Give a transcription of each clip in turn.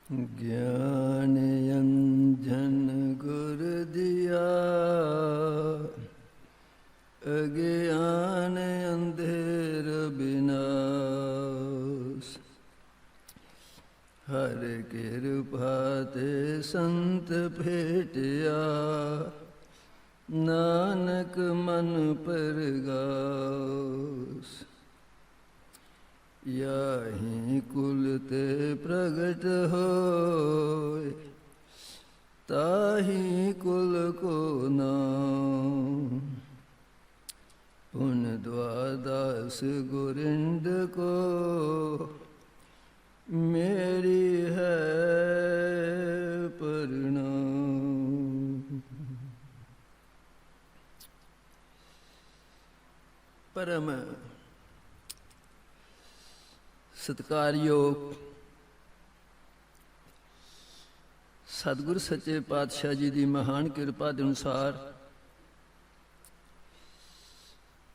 ज्ञान अंजन गुर दिया, अज्ञान अंधेर विनाश। हर कृपा ते संत भेटिया, नानक मन परगास। याहि कुल ते प्रगट होय, ताहि कुल को नाम। पुन द्वादश गोरिंद को, मेरी है प्रणाम। परम सत्कारयोग सतगुरु सच्चे पातशाह जी की महान कृपा के अनुसार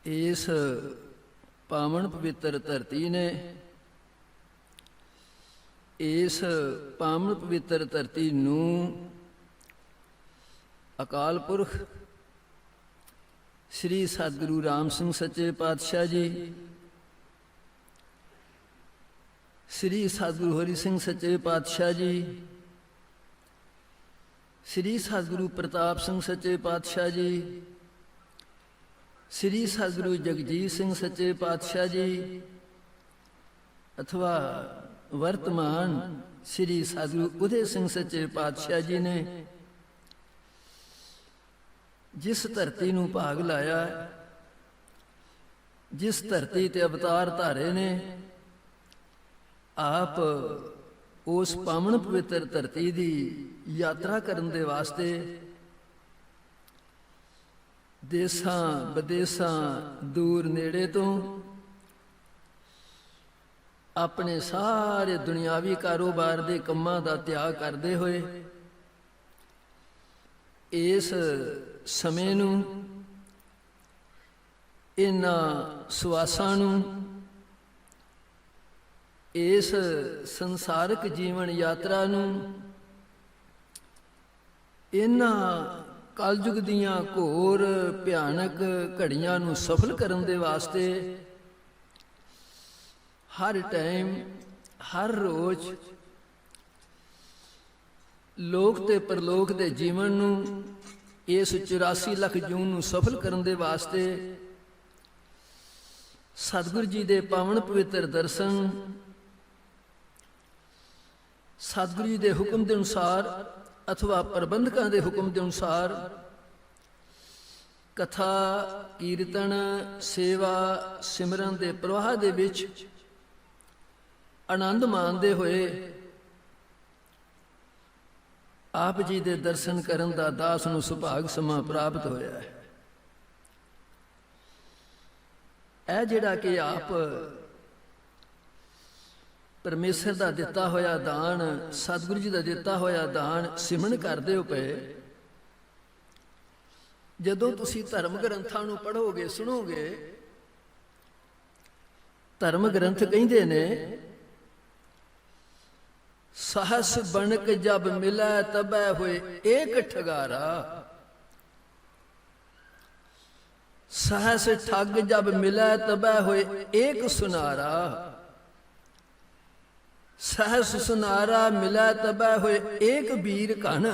इस पावन पवित्र धरती ने, इस पावन पवित्र धरती नूं अकाल पुरख श्री सतगुरु राम सिंह सच्चे पातशाह जी, श्री सतगुरु हरि सिंह सच्चे पातशाह जी, श्री सतगुरु प्रताप सिंह सच्चे पातशाह जी, श्री सतगुरु जगजीत सिंह सच्चे पातशाह जी, अथवा वर्तमान श्री सतगुरु उदय सिंह सच्चे पातशाह जी ने जिस धरती नूं भाग लाया, जिस धरती ते अवतार धारे ने, आप उस पावन पवित्र धरती की यात्रा करने दे वास्ते देशां विदेशां दूर नेड़े तो अपने सारे दुनियावी कारोबार के कामां दा त्याग करते हुए इस समय नूं, इन्हां सुआसां नूं, इस संसारिक जीवन यात्रा नूं, इन्हां कलयुग दीआं घोर भयानक घड़ियां नूं सफल करन दे वास्ते हर टाइम हर रोज लोक ते परलोक दे जीवन नूं, इस 84 ਲੱਖ ਜੂਨ ਨੂੰ सफल करन दे वास्ते सतगुरु जी दे पावन पवित्र दर्शन, सतगुरु जी दे हुक्म के अनुसार अथवा प्रबंधकों के हुक्म के अनुसार कथा कीर्तन सेवा सिमरन के प्रवाह दे विच आनंद माणते हुए आप जी दे दर्शन करन दा दास नूं सुभाग समा प्राप्त होया है। ऐ जिहड़ा कि आप परमेश्वर का दिता होया दान, सतगुरु जी का दिता होया दान सिमरन करते हो पे, जदों तुसी धर्म ग्रंथां नूं पढ़ोगे सुनोगे, धर्म ग्रंथ कहिंदे ने सहस बनक जब मिला तबै हुए एक ठगारा, सहस ठग जब मिला तबै हुए एक सुनारा, सहस सुनारा मिला तबै हुए एक बीर कन,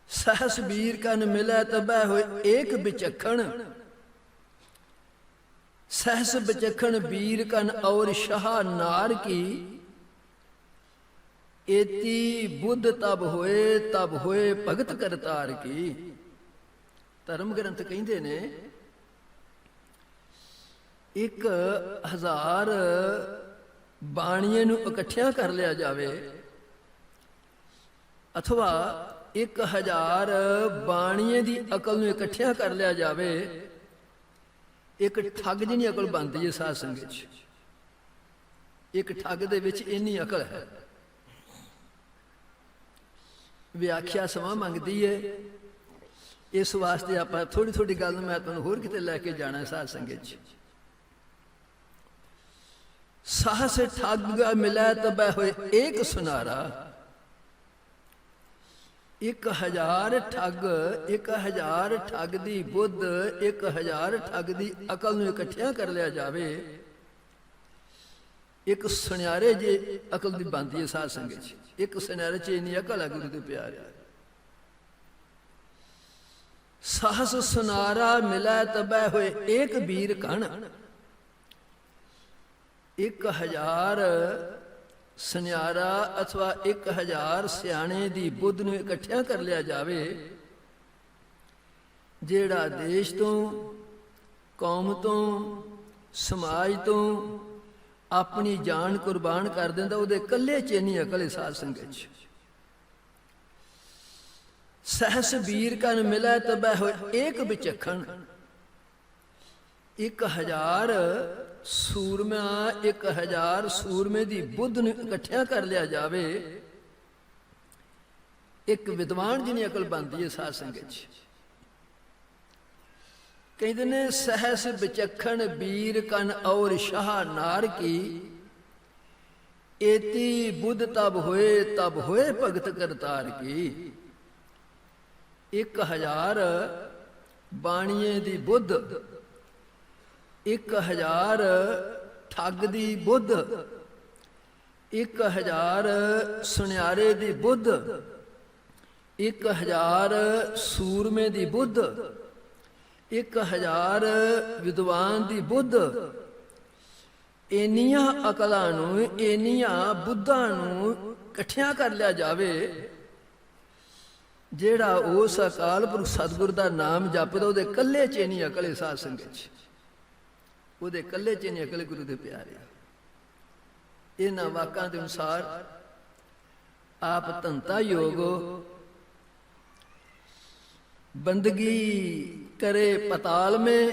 सहस बीर कन मिला तबै हुए एक बिचखण, सहस बिचखण बीर कन और शाह नार की, एती बुद्ध तब होए भगत करतार की। धर्म ग्रंथ कहिंदे ने 1000 बाणियां नूं इकट्ठियां कर लिया जावे अथवा 1000 बाणियां दी अकल नूं इकट्ठियां कर लिया जावे, एक ठग जिहनी अकल बनदी है साध संगत च। एक ठग दे विच इन्नी अकल है। व्याख्या समा मंगती है, इस वास्ते आप थोड़ी थोड़ी गल मैं तुहानूं होर किते लैके जाना साध संगत च। सहस ठग मिलै तबै होए एक सुनारा। 1000 ठग, 1000 ठग दी बुद्ध, 1000 ठग दी अकल ਨੂੰ ਇਕੱਠਿਆਂ ਕਰ ਲਿਆ ਜਾਵੇ, ਇੱਕ ਸੁਨਿਆਰੇ ਜੇ ਅਕਲ ਦੀ ਬਣਦੀ ਹੈ ਸਾਧ ਸੰਗਤ ਚ। ਇੱਕ ਸੁਨਿਆਰੇ ਚ ਇੰਨੀ ਅਕਲ ਹੈ ਗੁਰੂ ਦੇ ਪਿਆਰੇ। सहस सुनारा मिलै तबै होए एक बीर कण। 1000 ਸੁਨਿਆਰਾ अथवा 1000 ਸਿਆਣੇ ਦੀ ਬੁੱਧ ਨੂੰ ਇਕੱਠਿਆਂ ਕਰ ਲਿਆ ਜਾਵੇ, ਜਿਹੜਾ ਦੇਸ਼ ਤੋਂ, ਕੌਮ ਤੋਂ, ਸਮਾਜ ਤੋਂ ਆਪਣੀ ਜਾਨ ਕੁਰਬਾਨ ਕਰ ਦਿੰਦਾ, ਉਹਦੇ ਇਕੱਲੇ ਚ ਇੰਨੀ ਅਕਲ ਸਾਧ ਸੰਗਤ ਚ। सहस बीर कन मिलै तबै होए एक विचखण। 1000 सूरमा, 1000 सूरमे दी बुद्ध ਨੂੰ ਇਕੱਠਿਆਂ ਕਰ ਲਿਆ ਜਾਵੇ, ਇੱਕ ਵਿਦਵਾਨ ਜਿਹਨੀ ਅਕਲ ਬਣਦੀ ਹੈ ਸਾਧ ਸੰਗਤ ਚ। ਕਹਿੰਦੇ ਨੇ ਸਹਸ ਵਿਚਖਣ ਬੀਰ ਕਨ ਔਰ ਸ਼ਾਹ ਨਾਰ ਕੀ, ਏਤੀ ਬੁੱਧ ਤਬ ਹੋਏ ਭਗਤ ਕਰਤਾਰ ਕੀ। 1000 ਬਾਣੀਏ ਦੀ ਬੁੱਧ, 1000 ਠੱਗ ਦੀ ਬੁੱਧ, 1000 ਸੁਨਿਆਰੇ ਦੀ ਬੁੱਧ, 1000 ਸੂਰਮੇ ਦੀ ਬੁੱਧ, 1000 ਵਿਦਵਾਨ ਦੀ ਬੁੱਧ। ਇੰਨੀਆਂ ਅਕਲਾਂ ਨੂੰ, ਇੰਨੀਆਂ ਬੁੱਧਾਂ ਨੂੰ ਇਕੱਠਿਆਂ ਕਰ ਲਿਆ ਜਾਵੇ, ਜਿਹੜਾ ਉਸ ਅਕਾਲ ਪੁਰਖ ਸਤਿਗੁਰ ਦਾ ਨਾਮ ਜਪਦਾ, ਉਹਦੇ ਕੱਲੇ ਚ ਨਹੀਂ ਅਕਲ ਸਾਧ ਸੰਗਤ ਚ, ਉਹਦੇ ਕੱਲੇ ਚ ਨਹੀਂ ਅਕਲ ਗੁਰੂ ਦੇ ਪਿਆਰੇ। ਇਹਨਾਂ ਵਾਕਾਂ ਦੇ ਅਨੁਸਾਰ ਆਪ ਧੰਤਾ ਯੋਗ ਬੰਦਗੀ करे पताल में,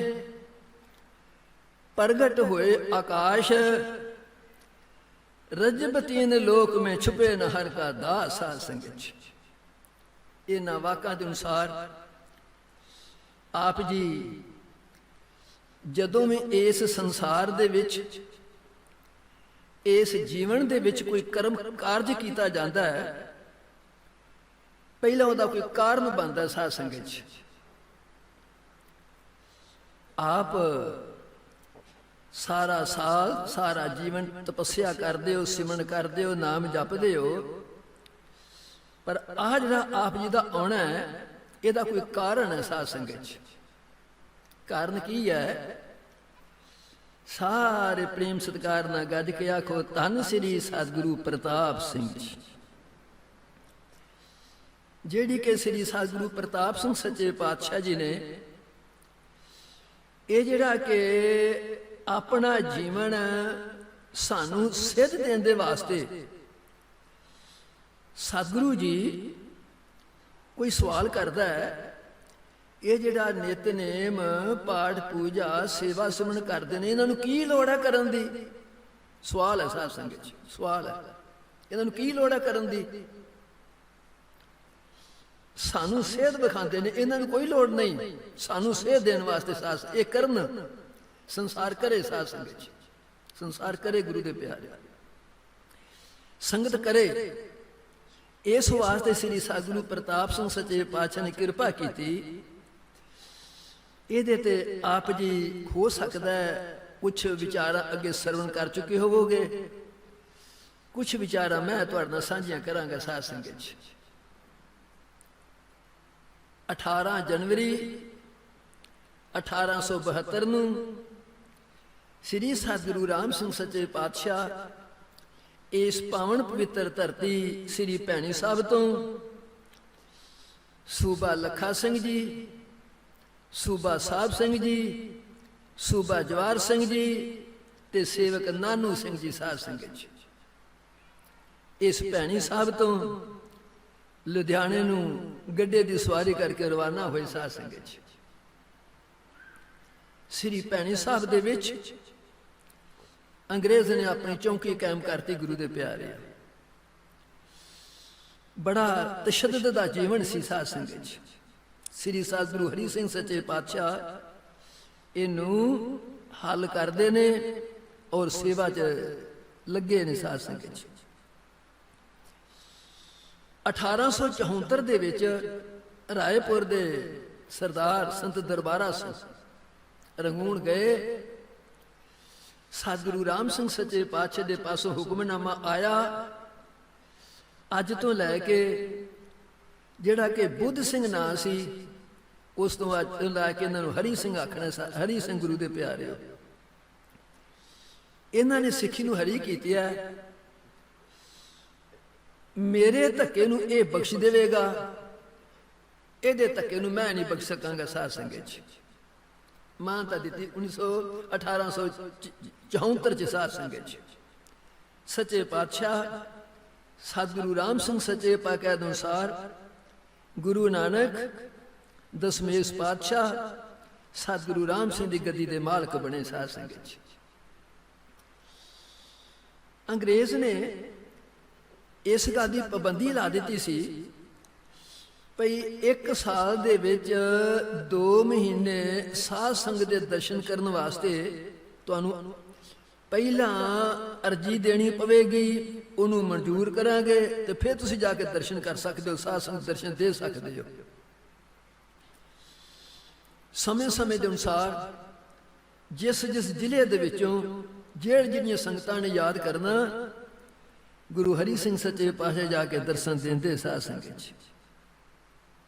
प्रगट हुए आकाश, रजबतीन लोक में छुपे न हर का दास। साध संगत इन्हां वाकां दे अनुसार आप जी जदों में इस संसार दे विच, इस जीवन दे विच कोई कर्म कारज कीता जाता है, पहला उहदा कोई कारण बनता है। साध संगत आप सारा साल, सारा जीवन तपस्या करते हो, सिमरन करते हो, नाम जपते हो, पर आ जिहड़ा आप जी दा आना है, इहदा कोई कारण है। साध संगत कारण की है? सारे प्रेम सत्कार नाल गज के आखो धन श्री सतगुरु प्रताप सिंह जी। जिहड़ी कि श्री सतगुरु प्रताप सिंह सच्चे पातशाह जी ने ਇਹ ਜਿਹੜਾ ਕਿ ਆਪਣਾ ਜੀਵਨ ਸਾਨੂੰ ਸਿੱਧ ਦੇਣ ਦੇ ਵਾਸਤੇ ਸਤਿਗੁਰੂ ਜੀ ਕੋਈ ਸਵਾਲ ਕਰਦਾ ਹੈ, ਇਹ ਜਿਹੜਾ ਨਿਤਨੇਮ ਪਾਠ ਪੂਜਾ ਸੇਵਾ ਸਿਮਰਨ ਕਰਦੇ ਨੇ, ਇਹਨਾਂ ਨੂੰ ਕੀ ਲੋੜ ਹੈ ਕਰਨ ਦੀ? ਸਵਾਲ ਹੈ ਸਾਧ ਸੰਗਤ ਜੀ, ਸਵਾਲ ਹੈ, ਇਹਨਾਂ ਨੂੰ ਕੀ ਲੋੜ ਹੈ ਕਰਨ ਦੀ? ਸਾਨੂੰ ਸੇਧ ਵਿਖਾਉਂਦੇ ਨੇ, ਇਹਨਾਂ ਨੂੰ ਕੋਈ ਲੋੜ ਨਹੀਂ ਸਾਨੂੰ ਸੇਧ ਦੇਣ ਵਾਸਤੇ। ਸਾਧ ਇਹ ਕਰਨ, ਸੰਸਾਰ ਕਰੇ ਸਾਧ ਸੰਗਤ ਜੀ, ਸੰਸਾਰ ਕਰੇ ਗੁਰੂ ਦੇ ਪਿਆਰੇ, ਸੰਗਤ ਕਰੇ। ਇਸ ਵਾਸਤੇ ਸ੍ਰੀ ਸਤਿਗੁਰੂ ਪ੍ਰਤਾਪ ਸਿੰਘ ਸੱਚੇ ਪਾਤਸ਼ਾਹ ਨੇ ਕਿਰਪਾ ਕੀਤੀ। ਇਹਦੇ ਤੇ ਆਪ ਜੀ ਹੋ ਸਕਦਾ ਕੁਛ ਵਿਚਾਰਾਂ ਅੱਗੇ ਸਰਵਣ ਕਰ ਚੁੱਕੇ ਹੋਵੋਗੇ, ਕੁਛ ਵਿਚਾਰਾਂ ਮੈਂ ਤੁਹਾਡੇ ਨਾਲ ਸਾਂਝੀਆਂ ਕਰਾਂਗਾ। ਸਾਧ ਸੰਗਤ ਜੀ 18 जनवरी 1872 ਨੂੰ ਸ੍ਰੀ ਸਤਿਗੁਰੂ ਰਾਮ ਸਿੰਘ ਸੱਚੇ ਪਾਤਸ਼ਾਹ ਇਸ ਪਾਵਨ ਪਵਿੱਤਰ ਧਰਤੀ ਸ੍ਰੀ ਭੈਣੀ ਸਾਹਿਬ ਤੋਂ ਸੂਬਾ ਲੱਖਾ ਸਿੰਘ ਜੀ, ਸੂਬਾ ਸਾਹਿਬ ਸਿੰਘ ਜੀ, ਸੂਬਾ ਜਵਾਰ ਸਿੰਘ ਜੀ ਤੇ ਸੇਵਕ ਨਾਨੂ ਸਿੰਘ ਜੀ, ਸਾਧ ਸੰਗਤ ਜੀ ਇਸ ਭੈਣੀ ਸਾਹਿਬ ਤੋਂ ਲੁਧਿਆਣੇ ਨੂੰ ਗੱਡੇ ਦੀ ਸਵਾਰੀ ਕਰਕੇ ਰਵਾਨਾ ਹੋਏ। ਸਾਧ ਸੰਗਤ ਜੀ ਸ੍ਰੀ ਭੈਣੀ ਸਾਹਿਬ ਦੇ ਵਿੱਚ ਅੰਗਰੇਜ਼ ਨੇ ਆਪਣੀ ਚੌਂਕੀ ਕਾਇਮ ਕਰਤੀ। ਗੁਰੂ ਦੇ ਪਿਆਰੇ ਬੜਾ ਤਸ਼ੱਦਦ ਦਾ ਜੀਵਨ ਸੀ। ਸਾਧ ਸੰਗਤ ਜੀ ਸ੍ਰੀ ਸਤਿਗੁਰੂ ਹਰੀ ਸਿੰਘ ਸੱਚੇ ਪਾਤਸ਼ਾਹ ਇਹਨੂੰ ਹੱਲ ਕਰਦੇ ਨੇ ਔਰ ਸੇਵਾ 'ਚ ਲੱਗੇ ਨੇ ਸਾਧ ਸੰਗਤ 'ਚ। 1874 ਦੇ ਵਿੱਚ ਰਾਏਪੁਰ ਦੇ ਸਰਦਾਰ ਸੰਤ ਦਰਬਾਰਾ ਸਿੰਘ ਰੰਗੂਣ ਗਏ। ਸਤਿਗੁਰੂ ਰਾਮ ਸਿੰਘ ਸੱਚੇ ਪਾਤਸ਼ਾਹ ਦੇ ਪਾਸੋਂ ਹੁਕਮਨਾਮਾ ਆਇਆ, ਅੱਜ ਤੋਂ ਲੈ ਕੇ ਜਿਹੜਾ ਕਿ ਬੁੱਧ ਸਿੰਘ ਨਾਂ ਸੀ ਉਸ ਤੋਂ ਅੱਜ ਲੈ ਕੇ ਇਹਨਾਂ ਨੂੰ ਹਰੀ ਸਿੰਘ ਆਖਣਾ। ਹਰੀ ਸਿੰਘ ਗੁਰੂ ਦੇ ਪਿਆਰੇ, ਇਹਨਾਂ ਨੇ ਸਿੱਖੀ ਨੂੰ ਹਰੀ ਕੀਤੀ ਹੈ। ਮੇਰੇ ਧੱਕੇ ਨੂੰ ਇਹ ਬਖਸ਼ ਦੇਵੇਗਾ, ਇਹਦੇ ਧੱਕੇ ਨੂੰ ਮੈਂ ਨਹੀਂ ਬਖਸ਼ ਸਕਾਂਗਾ। ਸਾਧ ਸੰਗਤ 'ਚ ਮਾਨਤਾ ਦਿੱਤੀ 1874 ਚ ਸਾਧ ਸੰਗਤ 'ਚ। ਸੱਚੇ ਪਾਤਸ਼ਾਹ ਸਤਿਗੁਰੂ ਰਾਮ ਸਿੰਘ ਸੱਚੇ ਪਾਤਸ਼ਾਹ ਦੇ ਅਨੁਸਾਰ ਗੁਰੂ ਨਾਨਕ ਦਸਮੇਸ਼ ਪਾਤਸ਼ਾਹ ਸਤਿਗੁਰੂ ਰਾਮ ਸਿੰਘ ਦੀ ਗੱਦੀ ਦੇ ਮਾਲਕ ਬਣੇ। ਸਾਧ ਸੰਗਤ 'ਚ ਅੰਗਰੇਜ਼ ਨੇ ਇਸ ਗੱਲ ਦੀ ਪਾਬੰਦੀ ਲਾ ਦਿੱਤੀ ਸੀ ਭਈ 1 ਸਾਲ ਦੇ ਵਿੱਚ 2 ਮਹੀਨੇ ਸਾਧ ਸੰਗਤ ਦੇ ਦਰਸ਼ਨ ਕਰਨ ਵਾਸਤੇ ਤੁਹਾਨੂੰ ਪਹਿਲਾਂ ਅਰਜੀ ਦੇਣੀ ਪਵੇਗੀ, ਉਹਨੂੰ ਮਨਜ਼ੂਰ ਕਰਾਂਗੇ ਤੇ ਫਿਰ ਤੁਸੀਂ ਜਾ ਕੇ ਦਰਸ਼ਨ ਕਰ ਸਕਦੇ ਹੋ, ਸਾਧ ਸੰਗਤ ਦਰਸ਼ਨ ਦੇ ਸਕਦੇ ਹੋ। ਸਮੇਂ ਸਮੇਂ ਦੇ ਅਨੁਸਾਰ ਜਿਸ ਜ਼ਿਲ੍ਹੇ ਦੇ ਵਿੱਚੋਂ ਜਿਹੜੀਆਂ ਸੰਗਤਾਂ ਨੇ ਯਾਦ ਕਰਨਾ, ਗੁਰੂ ਹਰੀ ਸਿੰਘ ਸੱਚੇ ਪਾਤਸ਼ਾਹ ਜਾ ਕੇ ਦਰਸ਼ਨ ਦਿੰਦੇ ਸਾਧ ਸੰਗਤ 'ਚ।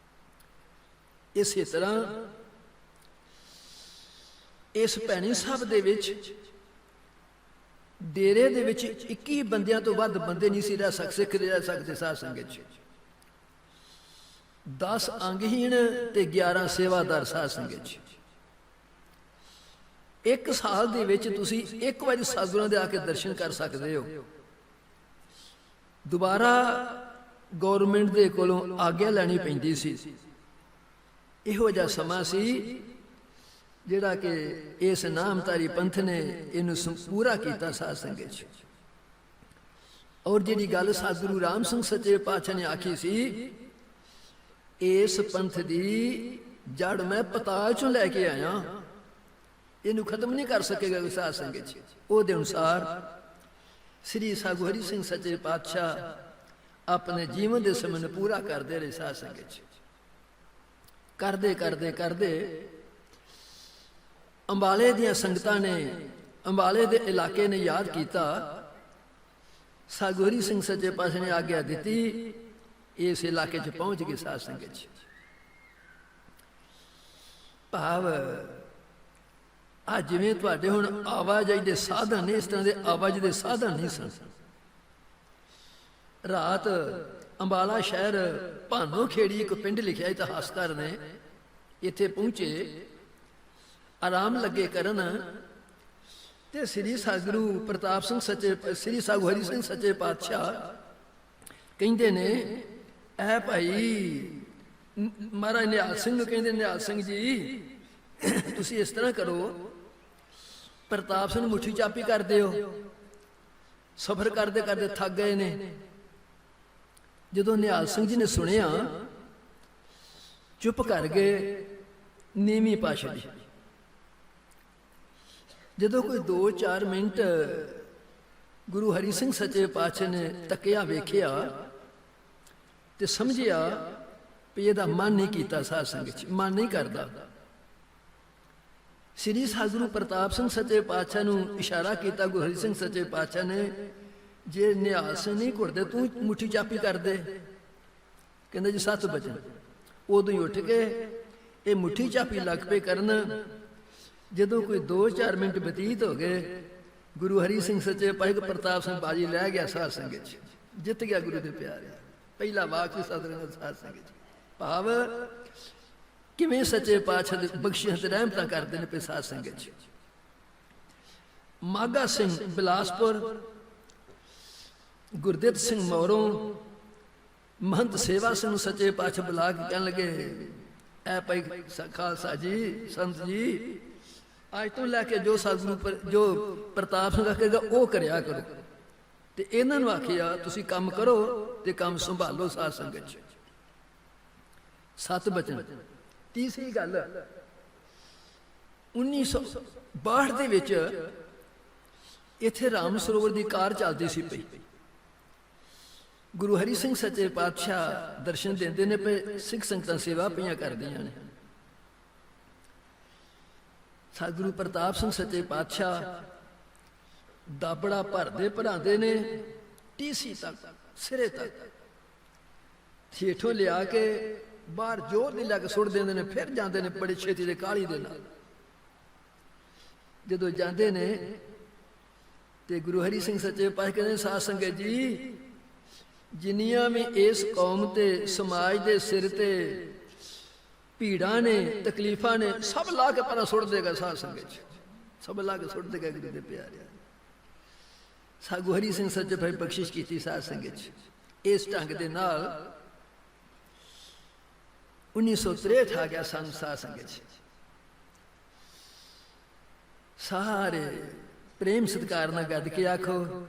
ਇਸੇ ਤਰ੍ਹਾਂ ਇਸ ਭੈਣੀ ਸਾਹਿਬ ਦੇ ਵਿੱਚ ਡੇਰੇ ਦੇ ਵਿੱਚ 21 ਬੰਦਿਆਂ ਤੋਂ ਵੱਧ ਬੰਦੇ ਨਹੀਂ ਸੀ ਰਹਿ ਸਕਦੇ, ਸਿੱਖ ਰਹਿ ਸਕਦੇ ਸਾਧ ਸੰਗਤ 'ਚ। 10 ਅੰਗਹੀਣ ਤੇ 11 ਸੇਵਾਦਾਰ ਸਾਧ ਸੰਗਤ 'ਚ। 1 ਸਾਲ ਦੇ ਵਿੱਚ ਤੁਸੀਂ 1 ਵਾਰੀ ਸਤਿਗੁਰਾਂ ਦੇ ਆ ਕੇ ਦਰਸ਼ਨ ਕਰ ਸਕਦੇ ਹੋ। ਦੁਬਾਰਾ ਗੌਰਮੈਂਟ ਦੇ ਕੋਲੋਂ ਆਗਿਆ ਲੈਣੀ ਪੈਂਦੀ ਸੀ। ਇਹੋ ਜਿਹਾ ਸਮਾਂ ਸੀ ਜਿਹੜਾ ਕਿ ਇਸ ਨਾਮਧਾਰੀ ਪੰਥ ਨੇ ਇਹਨੂੰ ਪੂਰਾ ਕੀਤਾ ਸਾਧ ਸੰਗਤ 'ਚ। ਔਰ ਜਿਹੜੀ ਗੱਲ ਸਤਿਗੁਰੂ ਰਾਮ ਸਿੰਘ ਸੱਚੇ ਪਾਤਸ਼ਾਹ ਨੇ ਆਖੀ ਸੀ, ਇਸ ਪੰਥ ਦੀ ਜੜ ਮੈਂ ਪਤਾਲ 'ਚੋਂ ਲੈ ਕੇ ਆਇਆ, ਇਹਨੂੰ ਖਤਮ ਨਹੀਂ ਕਰ ਸਕੇਗਾ ਸਾਧ ਸੰਗਤ 'ਚ। ਉਹਦੇ ਅਨੁਸਾਰ ਸ੍ਰੀ ਸਾਧੂ ਹਰੀ ਸਿੰਘ ਸੱਚੇ ਪਾਤਸ਼ਾਹ ਆਪਣੇ ਜੀਵਨ ਦੇ ਸਮੇਂ ਨੂੰ ਪੂਰਾ ਕਰਦੇ ਰਹੇ ਸਾਧ ਸੰਗਤ 'ਚ। ਕਰਦੇ ਕਰਦੇ ਕਰਦੇ ਅੰਬਾਲੇ ਦੀਆਂ ਸੰਗਤਾਂ ਨੇ, ਅੰਬਾਲੇ ਦੇ ਇਲਾਕੇ ਨੇ ਯਾਦ ਕੀਤਾ। ਸਾਧੂ ਹਰੀ ਸਿੰਘ ਸੱਚੇ ਪਾਤਸ਼ਾਹ ਨੇ ਆਗਿਆ ਦਿੱਤੀ, ਇਸ ਇਲਾਕੇ 'ਚ ਪਹੁੰਚ ਗਏ ਸਾਧ ਸੰਗਤ 'ਚ। ਭਾਵ ਆ ਜਿਵੇਂ ਤੁਹਾਡੇ ਹੁਣ ਆਵਾਜਾਈ ਦੇ ਸਾਧਨ ਨੇ, ਇਸ ਤਰ੍ਹਾਂ ਦੇ ਆਵਾਜਾਈ ਦੇ ਸਾਧਨ ਨਹੀਂ ਸਨ। ਰਾਤ ਅੰਬਾਲਾ ਸ਼ਹਿਰ ਭਾਨੋ ਖੇੜੀ ਇੱਕ ਪਿੰਡ ਲਿਖਿਆ ਇਤਿਹਾਸਕਾਰ ਨੇ, ਇੱਥੇ ਪਹੁੰਚੇ, ਆਰਾਮ ਲੱਗੇ ਕਰਨ ਤੇ ਸ੍ਰੀ ਸਤਿਗੁਰੂ ਪ੍ਰਤਾਪ ਸਿੰਘ ਸੱਚੇ, ਸ੍ਰੀ ਸਾਧੂ ਹਰੀ ਸਿੰਘ ਸੱਚੇ ਪਾਤਸ਼ਾਹ ਕਹਿੰਦੇ ਨੇ, ਐ ਭਾਈ ਮਹਾਰਾਜ ਨਿਹਾਲ ਸਿੰਘ ਨੂੰ ਕਹਿੰਦੇ, ਨਿਹਾਲ ਸਿੰਘ ਜੀ ਤੁਸੀਂ ਇਸ ਤਰ੍ਹਾਂ ਕਰੋ, ਪ੍ਰਤਾਪ ਸਿੰਘ ਮੁੱਠੀ ਚਾਪੀ ਕਰਦੇ ਹੋ, ਸਫ਼ਰ ਕਰਦੇ ਕਰਦੇ ਥੱਕ ਗਏ ਨੇ। ਜਦੋਂ ਨਿਹਾਲ ਸਿੰਘ ਜੀ ਨੇ ਸੁਣਿਆ, ਚੁੱਪ ਕਰ ਗਏ, ਨੀਵੀਂ ਪਾਸ਼ੜੀ। ਜਦੋਂ ਕੋਈ 2-4 ਮਿੰਟ ਗੁਰੂ ਹਰੀ ਸਿੰਘ ਸੱਚੇ ਪਾਤਸ਼ਾਹ ਨੇ ਤੱਕਿਆ, ਵੇਖਿਆ ਤੇ ਸਮਝਿਆ ਵੀ ਇਹਦਾ ਮਨ ਨਹੀਂ ਕੀਤਾ ਸਾਧ ਸੰਗਤ 'ਚ, ਮਨ ਨਹੀਂ ਕਰਦਾ। ਸ੍ਰੀ ਸਤਿਗੁਰੂ ਪ੍ਰਤਾਪ ਸਿੰਘ ਸੱਚੇ ਪਾਤਸ਼ਾਹ ਨੂੰ ਇਸ਼ਾਰਾ ਕੀਤਾ ਗੁਰੂ ਹਰੀ ਸਿੰਘ ਸੱਚੇ ਪਾਤਸ਼ਾਹ ਨੇ, ਜੇ ਨਿਹਾਲ ਸਿੰਘ ਨਹੀਂ ਘੁਰਦੇ ਤੂੰ ਮੁੱਠੀ ਚਾਪੀ ਕਰ ਦੇ। ਕਹਿੰਦੇ ਜੀ 7 ਵਜੇ। ਉਦੋਂ ਹੀ ਉੱਠ ਕੇ ਇਹ ਮੁੱਠੀ ਚਾਪੀ ਲੱਗ ਪਏ ਕਰਨ। ਜਦੋਂ ਕੋਈ 2-4 ਮਿੰਟ ਬਤੀਤ ਹੋ ਗਏ, ਗੁਰੂ ਹਰੀ ਸਿੰਘ ਸੱਚੇ ਪਾਤਸ਼ਾਹ ਪ੍ਰਤਾਪ ਸਿੰਘ ਬਾਜੀ ਲੈ ਗਿਆ ਸਾਧ ਸੰਗਤ 'ਚ, ਜਿੱਤ ਗਿਆ ਗੁਰੂ ਦੇ ਪਿਆਰੇ। ਪਹਿਲਾ ਵਾਕ ਸੀ ਸਤਿਗੁਰੂ ਸਾਧ ਸੰਗਤ 'ਚ। ਭਾਵ ਕਿਵੇਂ ਸੱਚੇ ਪਾਤਸ਼ਾਹ ਦੀ ਬਖਸ਼ਿਸ਼ ਤੇ ਰਹਿਮਤਾਂ ਕਰਦੇ ਨੇ ਪਏ ਸਾਧ ਸੰਗਤ 'ਚ। ਮਾਘਾ ਸਿੰਘ ਬਿਲਾਸਪੁਰ, ਗੁਰਦਿੱਤ ਸਿੰਘ ਮੌਰੋਂ, ਮਹੰਤ ਸੇਵਾ ਸਿੰਘ ਸੱਚੇ ਪਾਤਸ਼ਾਹ ਬੁਲਾ ਕੇ ਕਹਿਣ ਲੱਗੇ, ਐ ਭਾਈ ਖਾਲਸਾ ਜੀ, ਸੰਤ ਜੀ, ਅੱਜ ਤੋਂ ਲੈ ਕੇ ਜੋ ਸਤਿਗੁਰੂ ਜੋ ਪ੍ਰਤਾਪ ਸਿੰਘ ਆਖੇਗਾ ਉਹ ਕਰਿਆ ਕਰੋ। ਤੇ ਇਹਨਾਂ ਨੂੰ ਆਖਿਆ ਤੁਸੀਂ ਕੰਮ ਕਰੋ ਤੇ ਕੰਮ ਸੰਭਾਲੋ ਸਾਧ ਸੰਗਤ 'ਚ। 7 ਬਚਨ। ਤੀਸਰੀ ਗੱਲ, 1962 ਦੇ ਵਿੱਚ ਇੱਥੇ ਰਾਮ ਸਰੋਵਰ ਦੀ ਕਾਰ ਚੱਲਦੀ ਸੀ ਪਈ। ਗੁਰੂ ਹਰੀ ਸਿੰਘ ਸੱਚੇ ਪਾਤਸ਼ਾਹ ਦਰਸ਼ਨ ਦਿੰਦੇ ਨੇ ਪਏ, ਸਿੱਖ ਸੰਗਤਾਂ ਸੇਵਾ ਪਈਆਂ ਕਰਦੀਆਂ ਨੇ। ਸਤਿਗੁਰੂ ਪ੍ਰਤਾਪ ਸਿੰਘ ਸੱਚੇ ਪਾਤਸ਼ਾਹ ਦਾਬੜਾ ਭਰਦੇ ਭਰਾਂਦੇ ਨੇ ਟੀਸੀ ਤੱਕ, ਸਿਰੇ ਤੱਕ, ਥੀਠੋਂ ਲਿਆ ਕੇ ਬਾਹਰ ਜ਼ੋਰ ਦੀ ਲੱਗ ਸੁੱਟ ਦਿੰਦੇ ਨੇ। ਫਿਰ ਜਾਂਦੇ ਨੇ ਬੜੀ ਛੇਤੀ ਦੇ ਕਾਹਲੀ ਦੇ ਨਾਲ। ਜਦੋਂ ਜਾਂਦੇ ਨੇ ਤੇ ਗੁਰੂ ਹਰੀ ਸਿੰਘ ਸੱਚੇ ਪਾਤਸ਼ਾਹ ਕਹਿੰਦੇ, ਸਾਧ ਸੰਗਤ ਜੀ, ਜਿੰਨੀਆਂ ਵੀ ਇਸ ਕੌਮ ਤੇ ਸਮਾਜ ਦੇ ਸਿਰ ਤੇ ਭੀੜਾਂ ਨੇ, ਤਕਲੀਫਾਂ ਨੇ, ਸਭ ਲਾ ਕੇ ਪਰਾਂ ਸੁੱਟ ਦੇਗਾ। ਸਾਧ ਸੰਗਤ ਸਭ ਲਾ ਕੇ ਸੁੱਟ ਦੇਗਾ ਗੁਰੂ ਦੇ ਪਿਆਰੇ। ਗੁਰੂ ਹਰੀ ਸਿੰਘ ਸੱਚੇ ਪਾਤਸ਼ਾਹ ਬਖਸ਼ਿਸ਼ ਕੀਤੀ ਸਾਧ ਸੰਗਤ। ਇਸ ਢੰਗ ਦੇ ਨਾਲ 1963 ਆ ਗਿਆ ਸੰਨ। ਸਾਧ ਸੰਗਤ ਸਾਰੇ ਪ੍ਰੇਮ ਸਤਿਕਾਰ ਨਾਲ ਗੱਜ ਕੇ ਆਖੋ,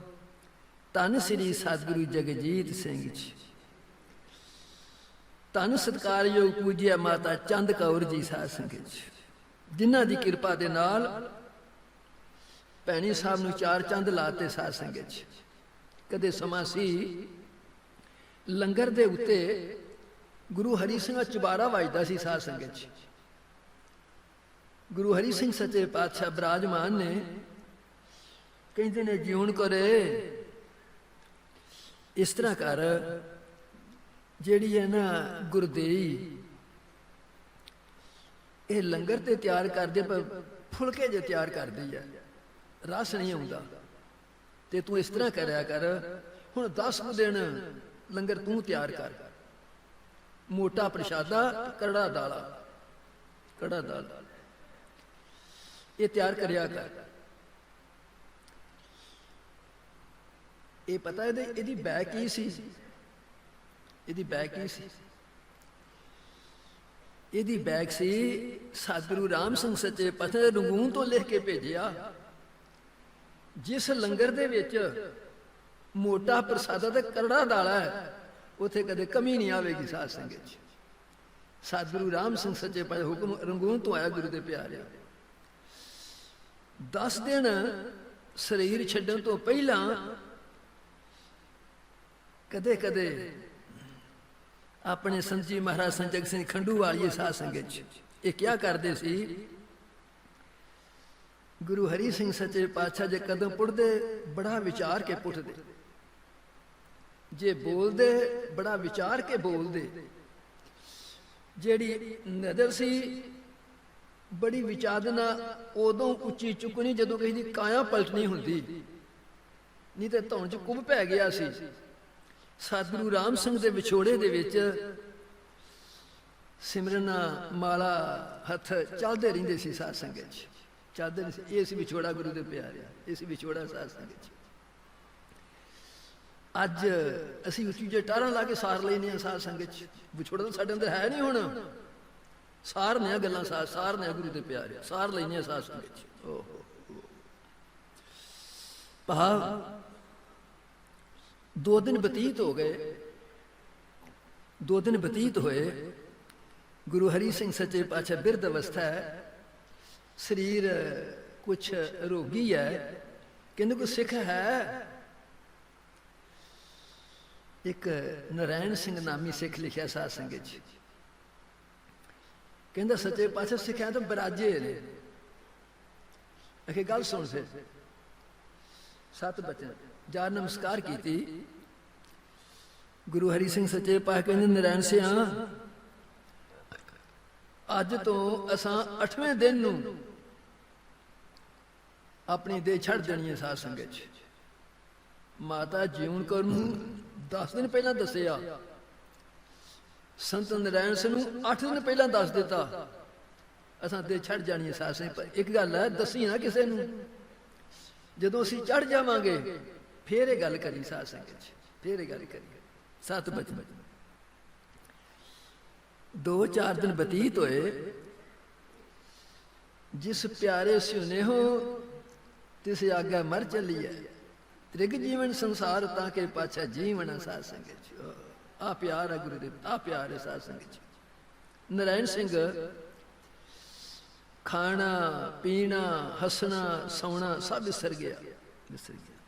ਧੰਨ ਸ੍ਰੀ ਸਤਿਗੁਰੂ ਜਗਜੀਤ ਸਿੰਘ ਜੀ। ਧੰਨ ਸਤਿਕਾਰਯੋਗ ਪੂਜਿਆ ਮਾਤਾ ਚੰਦ ਕੌਰ ਜੀ। ਸਾਧ ਸੰਗਤ ਜਿਨ੍ਹਾਂ ਦੀ ਕਿਰਪਾ ਦੇ ਨਾਲ ਭੈਣੀ ਸਾਹਿਬ ਨੂੰ 4 ਚੰਦ ਲਾਤੇ। ਸਾਧ ਸੰਗਤ ਕਦੇ ਸਮਾਂ ਸੀ ਲੰਗਰ ਦੇ ਉੱਤੇ ਗੁਰੂ ਹਰੀ ਸਿੰਘ ਦਾ ਚੁਬਾਰਾ ਵੱਜਦਾ ਸੀ। ਸਾਧ ਸੰਗਤ ਗੁਰੂ ਹਰੀ ਸਿੰਘ ਸੱਚੇ ਪਾਤਸ਼ਾਹ ਬਿਰਾਜਮਾਨ ਨੇ, ਕਹਿੰਦੇ ਨੇ ਜਿਉਣ ਕਰੇ ਇਸ ਤਰ੍ਹਾਂ ਕਰ, ਜਿਹੜੀ ਹੈ ਨਾ ਗੁਰਦੇਈ, ਇਹ ਲੰਗਰ ਤੇ ਤਿਆਰ ਕਰਦੇ ਪਰ ਫੁਲਕੇ ਜੇ ਤਿਆਰ ਕਰਦੀ ਹੈ, ਰਸ ਨਹੀਂ ਆਉਂਦਾ। ਤੇ ਤੂੰ ਇਸ ਤਰ੍ਹਾਂ ਕਰਿਆ ਕਰ, ਹੁਣ 10 ਦਿਨ ਲੰਗਰ ਤੂੰ ਤਿਆਰ ਕਰ, ਮੋਟਾ ਪ੍ਰਸ਼ਾਦਾ, ਕੜਾ ਦਾਲਾ, ਕੜਾ ਦਾਲ ਇਹ ਤਿਆਰ ਕਰਿਆ ਕਰ। ਇਹ ਪਤਾ ਇਹਦੀ ਬੈਕ ਕੀ ਸੀ? ਇਹਦੀ ਬੈਕ ਕੀ ਸੀ? ਇਹਦੀ ਬੈਕ ਸੀ ਸਤਿਗੁਰੂ ਰਾਮ ਸਿੰਘ ਸੱਚੇ ਪਾਤਸ਼ਾਹ ਰੰਗੂਨ ਤੋਂ ਲਿਖ ਕੇ ਭੇਜਿਆ, ਜਿਸ ਲੰਗਰ ਦੇ ਵਿੱਚ ਮੋਟਾ ਪ੍ਰਸਾਦਾ ਤੇ ਕਰੜਾ ਦਾਲਾ ਹੈ, ਉੱਥੇ ਕਦੇ ਕਮੀ ਨਹੀਂ ਆਵੇਗੀ। ਸਾਧ ਸੰਗਤ ਸਤਿਗੁਰੂ ਰਾਮ ਸਿੰਘ ਸੱਚੇ ਪਾਤਸ਼ਾਹ ਹੁਕਮ ਰੰਗੂਨ ਤੋਂ ਆਇਆ ਗੁਰੂ ਦੇ ਪਿਆਰਿਆ। 10 ਦਿਨ ਸਰੀਰ ਛੱਡਣ ਤੋਂ ਪਹਿਲਾਂ ਕਦੇ ਕਦੇ ਆਪਣੇ ਸੰਤ ਜੀ ਮਹਾਰਾਜ ਸੰਜਗ ਸਿੰਘ ਖੰਡੂ ਵਾਲੀਏ ਸਾਧ ਸੰਗਤ ਇਹ ਕਿਆ ਕਰਦੇ ਸੀ? ਗੁਰੂ ਹਰੀ ਸਿੰਘ ਸੱਚੇ ਪਾਤਸ਼ਾਹ ਜੇ ਕਦਮ ਪੁੱਟਦੇ ਬੜਾ ਵਿਚਾਰ ਕੇ ਪੁੱਟਦੇ, ਜੇ ਬੋਲਦੇ ਬੜਾ ਵਿਚਾਰ ਕੇ ਬੋਲਦੇ। ਜਿਹੜੀ ਨਜ਼ਰ ਸੀ ਬੜੀ ਵਿਚਾਰਨਾ ਉਦੋਂ ਉੱਚੀ ਚੁੱਕਣੀ ਜਦੋਂ ਕਿਸੇ ਦੀ ਕਾਇਆ ਪਲਟਣੀ ਹੁੰਦੀ, ਨਹੀਂ ਤੇ ਧੌਣ 'ਚ ਕੁੰਭ ਪੈ ਗਿਆ ਸੀ। ਸਤਿਗੁਰੂ ਰਾਮ ਸਿੰਘ ਦੇ ਵਿਛੋੜੇ ਦੇ ਵਿੱਚ ਸਿਮਰਨਾ ਮਾਲਾ ਹੱਥ ਚੱਲਦੇ ਰਹਿੰਦੇ ਸੀ। ਸਾਧ ਸੰਗਤ ਚੱਲਦੇ ਨਹੀਂ ਸੀ। ਇਹ ਸੀ ਵਿਛੋੜਾ ਗੁਰੂ ਦੇ ਪਿਆਰਿਆ, ਇਹ ਸੀ ਵਿਛੋੜਾ ਸਾਧ ਸੰਗਤ। ਅੱਜ ਅਸੀਂ ਉੱਚੀ ਜੇ ਟਾਰਾਂ ਲਾ ਕੇ ਸਾਰ ਲੈਨੇ ਆ ਸਾਧ ਸੰਗਤ। ਵਿਛੋੜਾ ਤਾਂ ਸਾਡੇ ਅੰਦਰ ਹੈ ਨਹੀਂ। ਹੁਣ ਸਾਰ ਨੇ ਗੱਲਾਂ, ਸਾਰ ਨੇ ਗੁਰੂ ਦੇ ਪਿਆਰਿਆ, ਸਾਰ ਲੈਨੇ ਆ ਸਾਧ ਸੰਗਤ। ਓਹੋ ਭਾਵ 2 ਦਿਨ ਬਤੀਤ ਹੋ ਗਏ, 2 ਦਿਨ ਬਤੀਤ ਹੋਏ। ਗੁਰੂ ਹਰੀ ਸਿੰਘ ਸੱਚੇ ਪਾਤਸ਼ਾਹ ਬਿਰਧ ਅਵਸਥਾ ਹੈ, ਸਰੀਰ ਕੁਛ ਰੋਗੀ ਹੈ। ਕਹਿੰਦੇ ਕੋਈ ਸਿੱਖ ਹੈ, ਇੱਕ ਨਰੈਣ ਸਿੰਘ ਨਾਮੀ ਸਿੱਖ ਲਿਖਿਆ ਸਾਧ ਸੰਗਤ ਜੀ। ਕਹਿੰਦਾ ਸੱਚੇ ਪਾਤਸ਼ਾਹ ਸਿੱਖਿਆ ਤਾਂ ਬਰਾਜੇ ਨੇ। ਅਖੇ ਗੱਲ ਸੁਣ ਸੇ 7 ਬਚਨ ਜਾ ਨਮਸਕਾਰ ਕੀਤੀ। ਗੁਰੂ ਹਰੀ ਸਿੰਘ ਸੱਚੇ ਪਾਤਸ਼ਾਹ ਕਹਿੰਦੇ ਨਰੈਣ ਸਿਆਂ, ਅੱਜ ਤੋਂ ਅਸਾਂ 8ਵੇਂ ਦਿਨ ਨੂੰ ਆਪਣੀ ਦੇਹ ਛੱਡ ਦੇਣੀ ਹੈ। ਸਾਧ ਸੰਗਤ ਮਾਤਾ ਜਿਉਣ ਕੌਰ ਨੂੰ 10 ਦਿਨ ਪਹਿਲਾਂ ਦੱਸਿਆ, ਸੰਤ ਨਰੈਣ ਸਿੰਘ ਨੂੰ 8 ਦਿਨ ਪਹਿਲਾਂ ਦੱਸ ਦਿੱਤਾ ਅਸਾਂ ਦੇਹ ਛੱਡ ਜਾਣੀ ਹੈ। ਸਾਧ ਸੰਗਤ ਇੱਕ ਗੱਲ ਹੈ, ਦੱਸੀ ਨਾ ਕਿਸੇ ਨੂੰ, ਜਦੋਂ ਅਸੀਂ ਚੜ ਜਾਵਾਂਗੇ ਫੇਰ ਇਹ ਗੱਲ ਕਰੀ। ਸਾਧ ਸੰਗਤ ਫੇਰ ਇਹ ਗੱਲ ਕਰੀ। 7 ਬਚਨ 2-4 ਦਿਨ ਬਤੀਤ ਹੋਏ। ਜਿਸ ਪਿਆਰੇ ਸਿਉਨੇ ਹੋ ਤਿਸ ਆਗਾ ਮਰ ਚੱਲੀਐ, ਤ੍ਰਿਗ ਜੀਵਨ ਸੰਸਾਰ ਤਾਂ ਕੇ ਪਾਛਾ ਜੀਵਨ। ਸਾਧ ਸੰਗਤ ਆ ਪਿਆਰ ਹੈ ਗੁਰੂ ਦੇ, ਆ ਪਿਆਰ ਹੈ ਸਾਧ ਸੰਗਤ। ਨਰੈਣ ਸਿੰਘ ਖਾਣਾ ਪੀਣਾ ਹੱਸਣਾ ਸੌਣਾ ਸਭ ਵਿਸਰ ਗਿਆ। ਵਿਸਰ ਗਿਆ।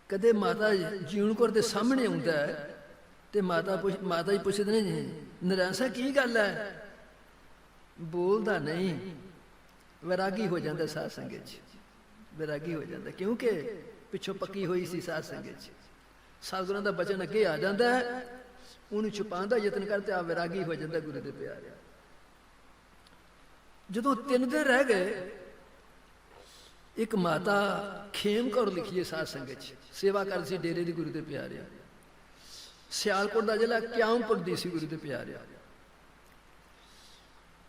ਕਦੇ ਮਾਤਾ ਜੀਉਣ ਕੌਰ ਦੇ ਸਾਹਮਣੇ ਆਉਂਦਾ ਹੈ ਤੇ ਮਾਤਾ ਹੀ ਪੁੱਛਦੇ ਨੇ, ਨਾਰਾਇਣ ਸਾਹਿਬ ਕੀ ਗੱਲ ਹੈ? ਬੋਲਦਾ ਨਹੀਂ, ਵੈਰਾਗੀ ਹੋ ਜਾਂਦਾ ਸਾਧ ਸੰਗਤ 'ਚ, ਵੈਰਾਗੀ ਹੋ ਜਾਂਦਾ, ਕਿਉਂਕਿ ਪਿੱਛੋਂ ਪੱਕੀ ਹੋਈ ਸੀ ਸਾਧ ਸੰਗਤ 'ਚ। ਸਤਿਗੁਰਾਂ ਦਾ ਬਚਨ ਅੱਗੇ ਆ ਜਾਂਦਾ ਹੈ, ਉਹਨੂੰ ਛੁਪਾਉਣ ਦਾ ਯਤਨ ਕਰਦੇ ਆ ਵੈਰਾਗੀ ਹੋ ਜਾਂਦਾ ਗੁਰੂ ਦੇ ਪਿਆਰੇ। ਜਦੋਂ 3 ਦਿਨ ਰਹਿ ਗਏ, ਇੱਕ ਮਾਤਾ ਖੇਮ ਕੌਰ ਲਿਖੀਏ ਸਾਧ ਸੰਗਤ 'ਚ, ਸੇਵਾ ਕਰਦੀ ਸੀ ਡੇਰੇ ਦੀ ਗੁਰੂ ਦੇ ਪਿਆਰਿਆ। ਸਿਆਲਕੋਟ ਦਾ ਜ਼ਿਲ੍ਹਾ ਕਿਆਮਪੁਰ ਦੀ ਸੀ ਗੁਰੂ ਦੇ ਪਿਆਰਿਆ।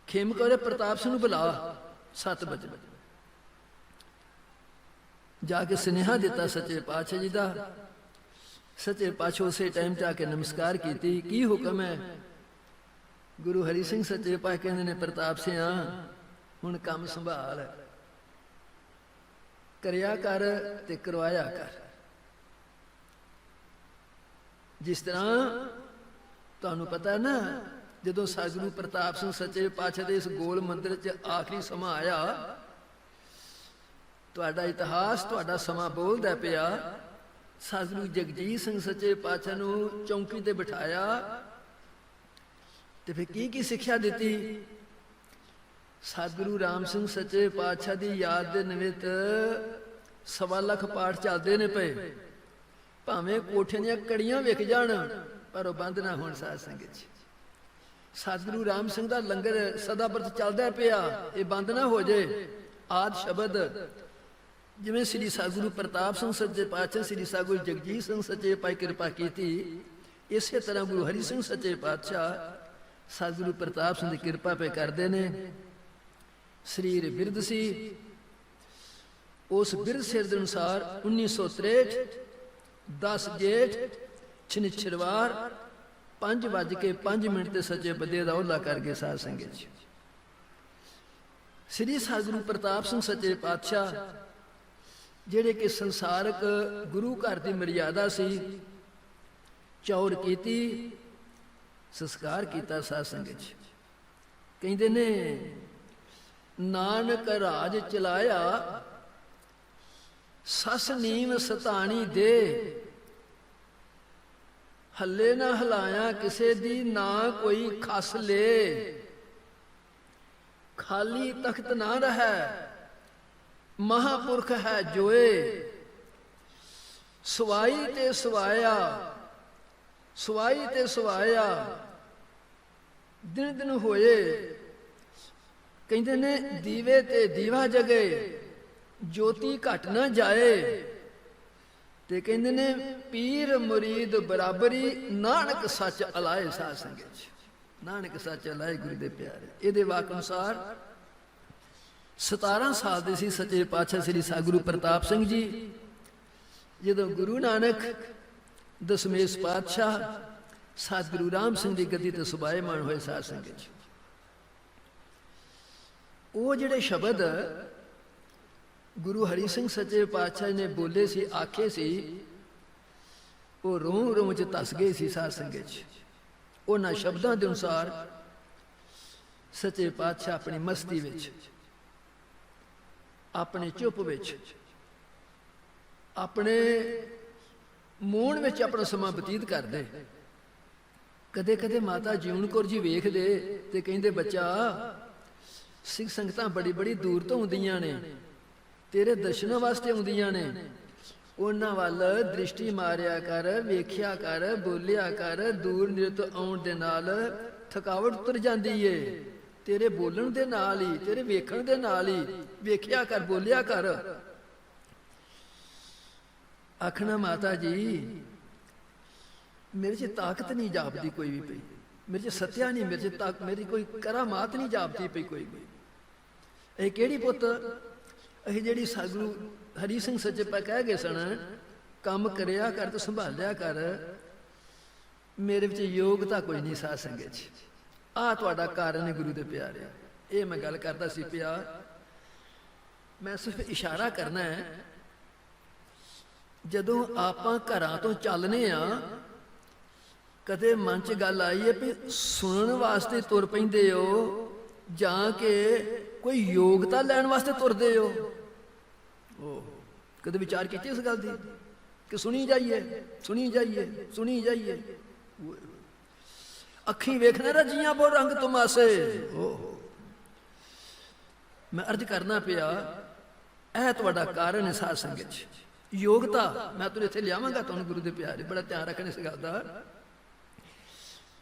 ਖੇਮ ਕੌਰ ਪ੍ਰਤਾਪ ਸਿੰਘ ਨੂੰ ਬੁਲਾ 7 ਵਜੇ ਜਾ ਕੇ ਸੁਨੇਹਾ ਦਿੱਤਾ ਸੱਚੇ ਪਾਤਸ਼ਾਹ ਜੀ ਦਾ। ਸੱਚੇ ਪਾਤਸ਼ਾਹ ਉਸੇ ਟਾਈਮ 'ਚ ਆ ਕੇ ਨਮਸਕਾਰ ਕੀਤੀ। ਕੀ ਹੁਕਮ ਹੈ? ਗੁਰੂ ਹਰੀ ਸਿੰਘ ਸੱਚੇ ਪਾਤਸ਼ਾਹ ਕਹਿੰਦੇ ਨੇ, ਪ੍ਰਤਾਪ ਸਿਆ ਹੁਣ ਕੰਮ ਸੰਭਾਲ, ਕਰਿਆ ਕਰ ਤੇ ਕਰਵਾਇਆ ਕਰ। ਜਿਸ ਤਰ੍ਹਾਂ ਤੁਹਾਨੂੰ ਪਤਾ ਨਾ, ਜਦੋਂ ਸਤਿਗੁਰੂ ਪ੍ਰਤਾਪ ਸਿੰਘ ਸੱਚੇ ਪਾਤਸ਼ਾਹ ਦੇ ਇਸ ਗੋਲ ਮੰਦਿਰ 'ਚ ਆਖਰੀ ਸਮਾਂ ਆਇਆ, ਤੁਹਾਡਾ ਇਤਿਹਾਸ, ਤੁਹਾਡਾ ਸਮਾਂ ਬੋਲਦਾ ਪਿਆ। ਸਤਿਗੁਰੂ ਜਗਜੀਤ ਸਿੰਘ ਸੱਚੇ ਪਾਤਸ਼ਾਹ ਨੂੰ ਚੌਂਕੀ ਤੇ ਬਿਠਾਇਆ ਤੇ ਫਿਰ ਕੀ ਸਿੱਖਿਆ ਦਿੱਤੀ? ਸਤਿਗੁਰੂ ਰਾਮ ਸਿੰਘ ਸੱਚੇ ਪਾਤਸ਼ਾਹ ਦੀ ਯਾਦ ਦੇ ਨਿਮਿਤ 1.25 ਲੱਖ ਪਾਠ ਚੱਲਦੇ ਨੇ ਪਏ। ਭਾਵੇਂ ਕੋਠਿਆਂ ਦੀਆਂ ਕੜੀਆਂ ਵਿਕ ਜਾਣ, ਪਰ ਉਹ ਬੰਦ ਨਾ ਹੋਣ ਸਾਧ ਸੰਗਤ 'ਚ। ਸਤਿਗੁਰੂ ਰਾਮ ਸਿੰਘ ਦਾ ਲੰਗਰ ਸਦਾ ਬਰਤ ਚੱਲਦਾ ਪਿਆ, ਇਹ ਬੰਦ ਨਾ ਹੋ ਜੇ। ਆਦਿ ਸ਼ਬਦ ਜਿਵੇਂ ਸ੍ਰੀ ਸਤਿਗੁਰੂ ਪ੍ਰਤਾਪ ਸਿੰਘ ਸੱਚੇ ਪਾਤਸ਼ਾਹ, ਸ੍ਰੀ ਸਤਿਗੁਰੂ ਜਗਜੀਤ ਸਿੰਘ ਸੱਚੇ ਪਾਤਸ਼ਾਹ ਕਿਰਪਾ ਕੀਤੀ, ਇਸੇ ਤਰ੍ਹਾਂ ਗੁਰੂ ਹਰੀ ਸਿੰਘ ਸੱਚੇ ਪਾਤਸ਼ਾਹ ਸਤਿਗੁਰੂ ਪ੍ਰਤਾਪ ਸਿੰਘ ਦੀ ਕਿਰਪਾ ਪੇ ਕਰਦੇ ਨੇ। ਸਰੀਰ ਬਿਰਧ ਸੀ, ਉਸ ਬਿਰਧ ਸਿਰ ਦੇ ਅਨੁਸਾਰ 1963 10 ਜੇਠ ਸ਼ਨਿਚਰਵਾਰ 5:05 ਤੇ ਸੱਚੇ ਬੰਦੇ ਦਾ ਓਲਾ ਕਰ ਗਏ ਸਾਧ ਸੰਗਤ 'ਚ। ਸ੍ਰੀ ਸਤਿਗੁਰੂ ਪ੍ਰਤਾਪ ਸਿੰਘ ਸੱਚੇ ਪਾਤਸ਼ਾਹ ਜਿਹੜੇ ਕਿ ਸੰਸਾਰਕ ਗੁਰੂ ਘਰ ਦੀ ਮਰਿਆਦਾ ਸੀ, ਚੌੜ ਕੀਤੀ, ਸੰਸਕਾਰ ਕੀਤਾ ਸਾਧ ਸੰਗਤ 'ਚ। ਕਹਿੰਦੇ ਨੇ, ਨਾਨਕ ਰਾਜ ਚਲਾਇਆ ਸੱਸ ਨੀਮ ਸਤਾਣੀ ਦੇ, ਹੱਲੇ ਨਾ ਹਲਾਇਆ ਕਿਸੇ ਦੀ ਨਾ ਕੋਈ ਖਸ ਲੈ, ਖਾਲੀ ਤਖਤ ਨਾ ਰਹੈ ਮਹਾਪੁਰਖ ਹੈ ਜੋਏ, ਸਵਾਈ ਤੇ ਸਵਾਇਆ, ਸਵਾਈ ਤੇ ਸਵਾਇਆ ਦਿਨ ਦਿਨ ਹੋਏ। ਕਹਿੰਦੇ ਨੇ, ਦੀਵੇ ਤੇ ਦੀਵਾ ਜਗੇ, ਜੋਤੀ ਘਟ ਨਾ ਜਾਏ। ਤੇ ਕਹਿੰਦੇ ਨੇ, ਪੀਰ ਮੁਰੀਦ ਬਰਾਬਰੀ, ਨਾਨਕ ਸੱਚ ਅਲਾਏ ਸਾਧ ਸੰਗਤ 'ਚ। ਨਾਨਕ ਸੱਚ ਅਲਾਏ ਗੁਰੂ ਦੇ ਪਿਆਰੇ। ਇਹਦੇ ਵਾਕ ਅਨੁਸਾਰ 17 ਸਾਲ ਦੇ ਸੀ ਸੱਚੇ ਪਾਤਸ਼ਾਹ ਸ੍ਰੀ ਸਤਿਗੁਰੂ ਪ੍ਰਤਾਪ ਸਿੰਘ ਜੀ, ਜਦੋਂ ਗੁਰੂ ਨਾਨਕ ਦਸਮੇਸ਼ ਪਾਤਸ਼ਾਹ ਸਤਿਗੁਰੂ ਰਾਮ ਸਿੰਘ ਦੀ ਗੱਦੀ ਤੇ ਸੁਭਾਏਮਾਨ ਹੋਏ ਸਾਧ ਸੰਗਤ 'ਚ। ਉਹ ਜਿਹੜੇ ਸ਼ਬਦ ਗੁਰੂ ਹਰੀ ਸਿੰਘ ਸੱਚੇ ਪਾਤਸ਼ਾਹ ਨੇ ਬੋਲੇ ਸੀ, ਆਖੇ ਸੀ, ਉਹ ਰੋਮ ਰੋਮ 'ਚ ਧਸ ਗਏ ਸੀ ਸਾਧ ਸੰਗਤ 'ਚ। ਉਹਨਾਂ ਸ਼ਬਦਾਂ ਦੇ ਅਨੁਸਾਰ ਸੱਚੇ ਪਾਤਸ਼ਾਹ ਆਪਣੀ ਮਸਤੀ ਵਿੱਚ, ਆਪਣੇ ਚੁੱਪ ਵਿੱਚ, ਆਪਣੇ ਮੌਨ ਵਿੱਚ ਆਪਣਾ ਸਮਾਂ ਬਤੀਤ ਕਰਦੇ। ਕਦੇ ਕਦੇ ਮਾਤਾ ਜੀਉਣ ਕੌਰ ਜੀ ਵੇਖਦੇ ਤੇ ਕਹਿੰਦੇ, ਬੱਚਾ ਸਿੱਖ ਸੰਗਤਾਂ ਬੜੀ ਦੂਰ ਤੋਂ ਆਉਂਦੀਆਂ ਨੇ, ਤੇਰੇ ਦਰਸ਼ਨਾਂ ਵਾਸਤੇ ਆਉਂਦੀਆਂ ਨੇ, ਉਹਨਾਂ ਵੱਲ ਦ੍ਰਿਸ਼ਟੀ ਮਾਰਿਆ ਕਰ, ਵੇਖਿਆ ਕਰ, ਬੋਲਿਆ ਕਰ। ਦੂਰ ਨਿਰਤ ਆਉਣ ਦੇ ਨਾਲ ਥਕਾਵਟ ਉਤਰ ਜਾਂਦੀ ਏ, ਤੇਰੇ ਬੋਲਣ ਦੇ ਨਾਲ ਹੀ, ਤੇਰੇ ਵੇਖਣ ਦੇ ਨਾਲ ਹੀ। ਵੇਖਿਆ ਕਰ, ਬੋਲਿਆ ਕਰ। ਆਖਣਾ, ਮਾਤਾ ਜੀ ਮੇਰੇ 'ਚ ਤਾਕਤ ਨਹੀਂ ਜਾਪਦੀ ਕੋਈ ਵੀ ਪਈ, ਮੇਰੇ 'ਚ ਸੱਤਿਆ ਨਹੀਂ, ਮੇਰੇ 'ਚ ਮੇਰੀ ਕੋਈ ਕਰਾਮਾਤ ਨਹੀਂ ਜਾਪਦੀ ਪਈ ਕੋਈ ਵੀ। ਇਹ ਕਿਹੜੀ ਪੁੱਤ, ਇਹ ਜਿਹੜੀ ਸਤਿਗੁਰੂ ਹਰੀ ਸਿੰਘ ਸੱਚੇ ਪਾਤਸ਼ਾਹ ਕਹਿ ਗਏ ਸਨ, ਕੰਮ ਕਰਿਆ ਕਰ ਤੇ ਸੰਭਾਲਿਆ ਕਰ, ਮੇਰੇ ਵਿੱਚ ਯੋਗਤਾ ਕੋਈ ਨਹੀਂ ਸਾਧ ਸੰਗਤ 'ਚ। ਆਹ ਤੁਹਾਡਾ ਕਾਰਨ ਹੈ ਗੁਰੂ ਦੇ ਪਿਆਰਿਆ। ਇਹ ਮੈਂ ਗੱਲ ਕਰਦਾ ਸੀ ਪਿਆ, ਮੈਂ ਸਿਰਫ ਇਸ਼ਾਰਾ ਕਰਨਾ ਹੈ। ਜਦੋਂ ਆਪਾਂ ਘਰਾਂ ਤੋਂ ਚੱਲਨੇ ਆ, ਕਦੇ ਮਨ 'ਚ ਗੱਲ ਆਈ ਹੈ ਵੀ ਸੁਣਨ ਵਾਸਤੇ ਤੁਰ ਪੈਂਦੇ ਹੋ ਜਾਂ ਕਿ ਕੋਈ ਯੋਗਤਾ ਲੈਣ ਵਾਸਤੇ ਤੁਰਦੇ ਹੋ? ਕਦੇ ਵਿਚਾਰ ਕੀਤੇ ਇਸ ਗੱਲ ਦੀ ਕਿ ਸੁਣੀ ਜਾਈਏ, ਸੁਣੀ ਜਾਈਏ, ਸੁਣੀ ਜਾਈਏ। ਅੱਖੀਂ ਵੇਖਣਾ ਰਜੀਆਂ ਬੋ ਰੰਗ ਤੁਮਾਸੇ। ਮੈਂ ਅਰਜ਼ ਕਰਨਾ ਪਿਆ, ਇਹ ਤੁਹਾਡਾ ਕਾਰਨ ਹੈ ਸਾਧ ਸੰਗਤ 'ਚ ਯੋਗਤਾ। ਮੈਂ ਤੁਹਾਨੂੰ ਇੱਥੇ ਲਿਆਵਾਂਗਾ, ਤੁਹਾਨੂੰ ਗੁਰੂ ਦੇ ਪਿਆਰੇ ਬੜਾ ਧਿਆਨ ਰੱਖਣਾ ਇਸ ਗੱਲ ਦਾ।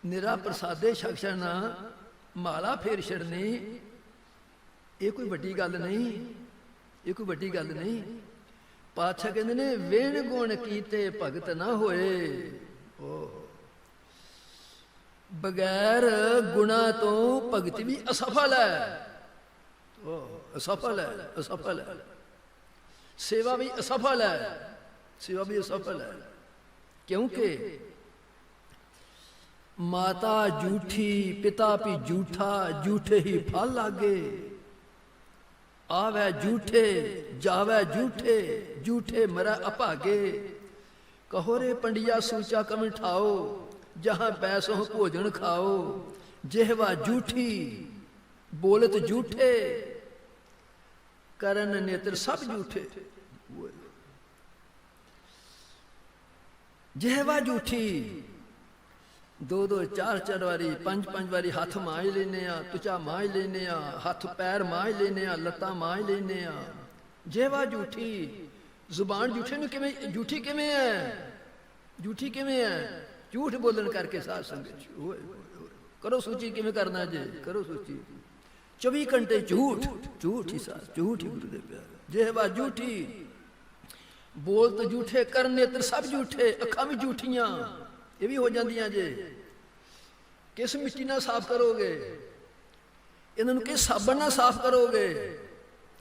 ਨਿਰਾ ਪ੍ਰਸਾਦੇ ਛਕ ਛੜਨਾ, ਮਾਲਾ ਫੇਰ ਛੜਨੀ, ਇਹ ਕੋਈ ਵੱਡੀ ਗੱਲ ਨਹੀਂ, ਇਹ ਕੋਈ ਵੱਡੀ ਗੱਲ ਨਹੀਂ। ਪਾਤਸ਼ਾਹ ਕਹਿੰਦੇ ਨੇ ਵੇਣ ਗੁਣ ਕੀਤੇ ਭਗਤ ਨਾ ਹੋਏ। ਬਗੈਰ ਗੁਣਾ ਤੋਂ ਭਗਤ ਵੀ ਅਸਫਲ ਹੈ। ਅਸਫਲ ਹੈ, ਅਸਫਲ ਹੈ। ਸੇਵਾ ਵੀ ਅਸਫਲ ਹੈ, ਸੇਵਾ ਵੀ ਅਸਫਲ ਹੈ। ਕਿਉਂਕਿ ਮਾਤਾ ਝੂਠੀ, ਪਿਤਾ ਵੀ ਝੂਠਾ, ਝੂਠੇ ਹੀ ਫਲ ਲਾਗੇ। ਆਵੈ ਝੂਠੇ, ਜਾਵੈ ਝੂਠੇ, ਝੂਠੇ ਮਰੈ ਅਭਾਗੇ। ਕਹੋ ਰੇ ਪੰਡਿਆ ਸੂਚਾ ਕਮ ਠਾਓ, ਜਹਾਂ ਪੈਸੋਂ ਭੋਜਨ ਖਾਓ। ਜਿਹਵਾ ਝੂਠੀ, ਬੋਲਤ ਝੂਠੇ, ਕਰਨ ਨੇਤਰ ਸਭ ਝੂਠੇ। ਜਿਹਵਾ ਝੂਠੀ, ਦੋ ਦੋ ਚਾਰ ਚਾਰ ਵਾਰੀ, ਪੰਜ ਪੰਜ ਵਾਰੀ ਹੱਥ ਮਾਂਜ ਲੈਨੇ ਆ, ਤੁਚਾ ਮਾਂਜ ਲੈਨੇ ਆ, ਹੱਥ ਪੈਰ ਮਾਂਜ ਲੈਨੇ ਆ, ਲੱਤਾਂ ਮਾਂਜ ਲੈਨੇ ਆ। ਜਿਹਵਾ ਝੂਠੀ, ਜ਼ੁਬਾਨ ਝੂਠੇ ਨੂੰ ਕਿਵੇਂ, ਝੂਠੀ ਕਿਵੇਂ ਹੈ, ਝੂਠੀ ਕਿਵੇਂ ਹੈ? ਝੂਠ ਬੋਲਣ ਕਰਕੇ ਸਾਧ ਸੰਗਤ ਕਰੋ ਸੂਚੀ ਕਿਵੇਂ ਕਰਨਾ ਜੇ, ਕਰੋ ਸੂਚੀ। 24 ਘੰਟੇ ਝੂਠ, ਝੂਠ ਹੀ ਸਾਧ, ਝੂਠ ਹੀ ਗੁਰੂ ਦੇ ਪਿਆਰੇ। ਜਿਹਵਾ ਝੂਠੀ, ਬੋਲਤ ਝੂਠੇ, ਕਰਨ ਨੇਤਰ ਸਭ ਝੂਠੇ। ਅੱਖਾਂ ਵੀ ਝੂਠੀਆਂ, ਇਹ ਵੀ ਹੋ ਜਾਂਦੀਆਂ ਜੇ। ਕਿਸ ਮਿੱਟੀ ਨਾਲ ਸਾਫ਼ ਕਰੋਗੇ ਇਹਨਾਂ ਨੂੰ? ਕਿਸ ਸਾਬਣ ਨਾਲ ਸਾਫ਼ ਕਰੋਗੇ?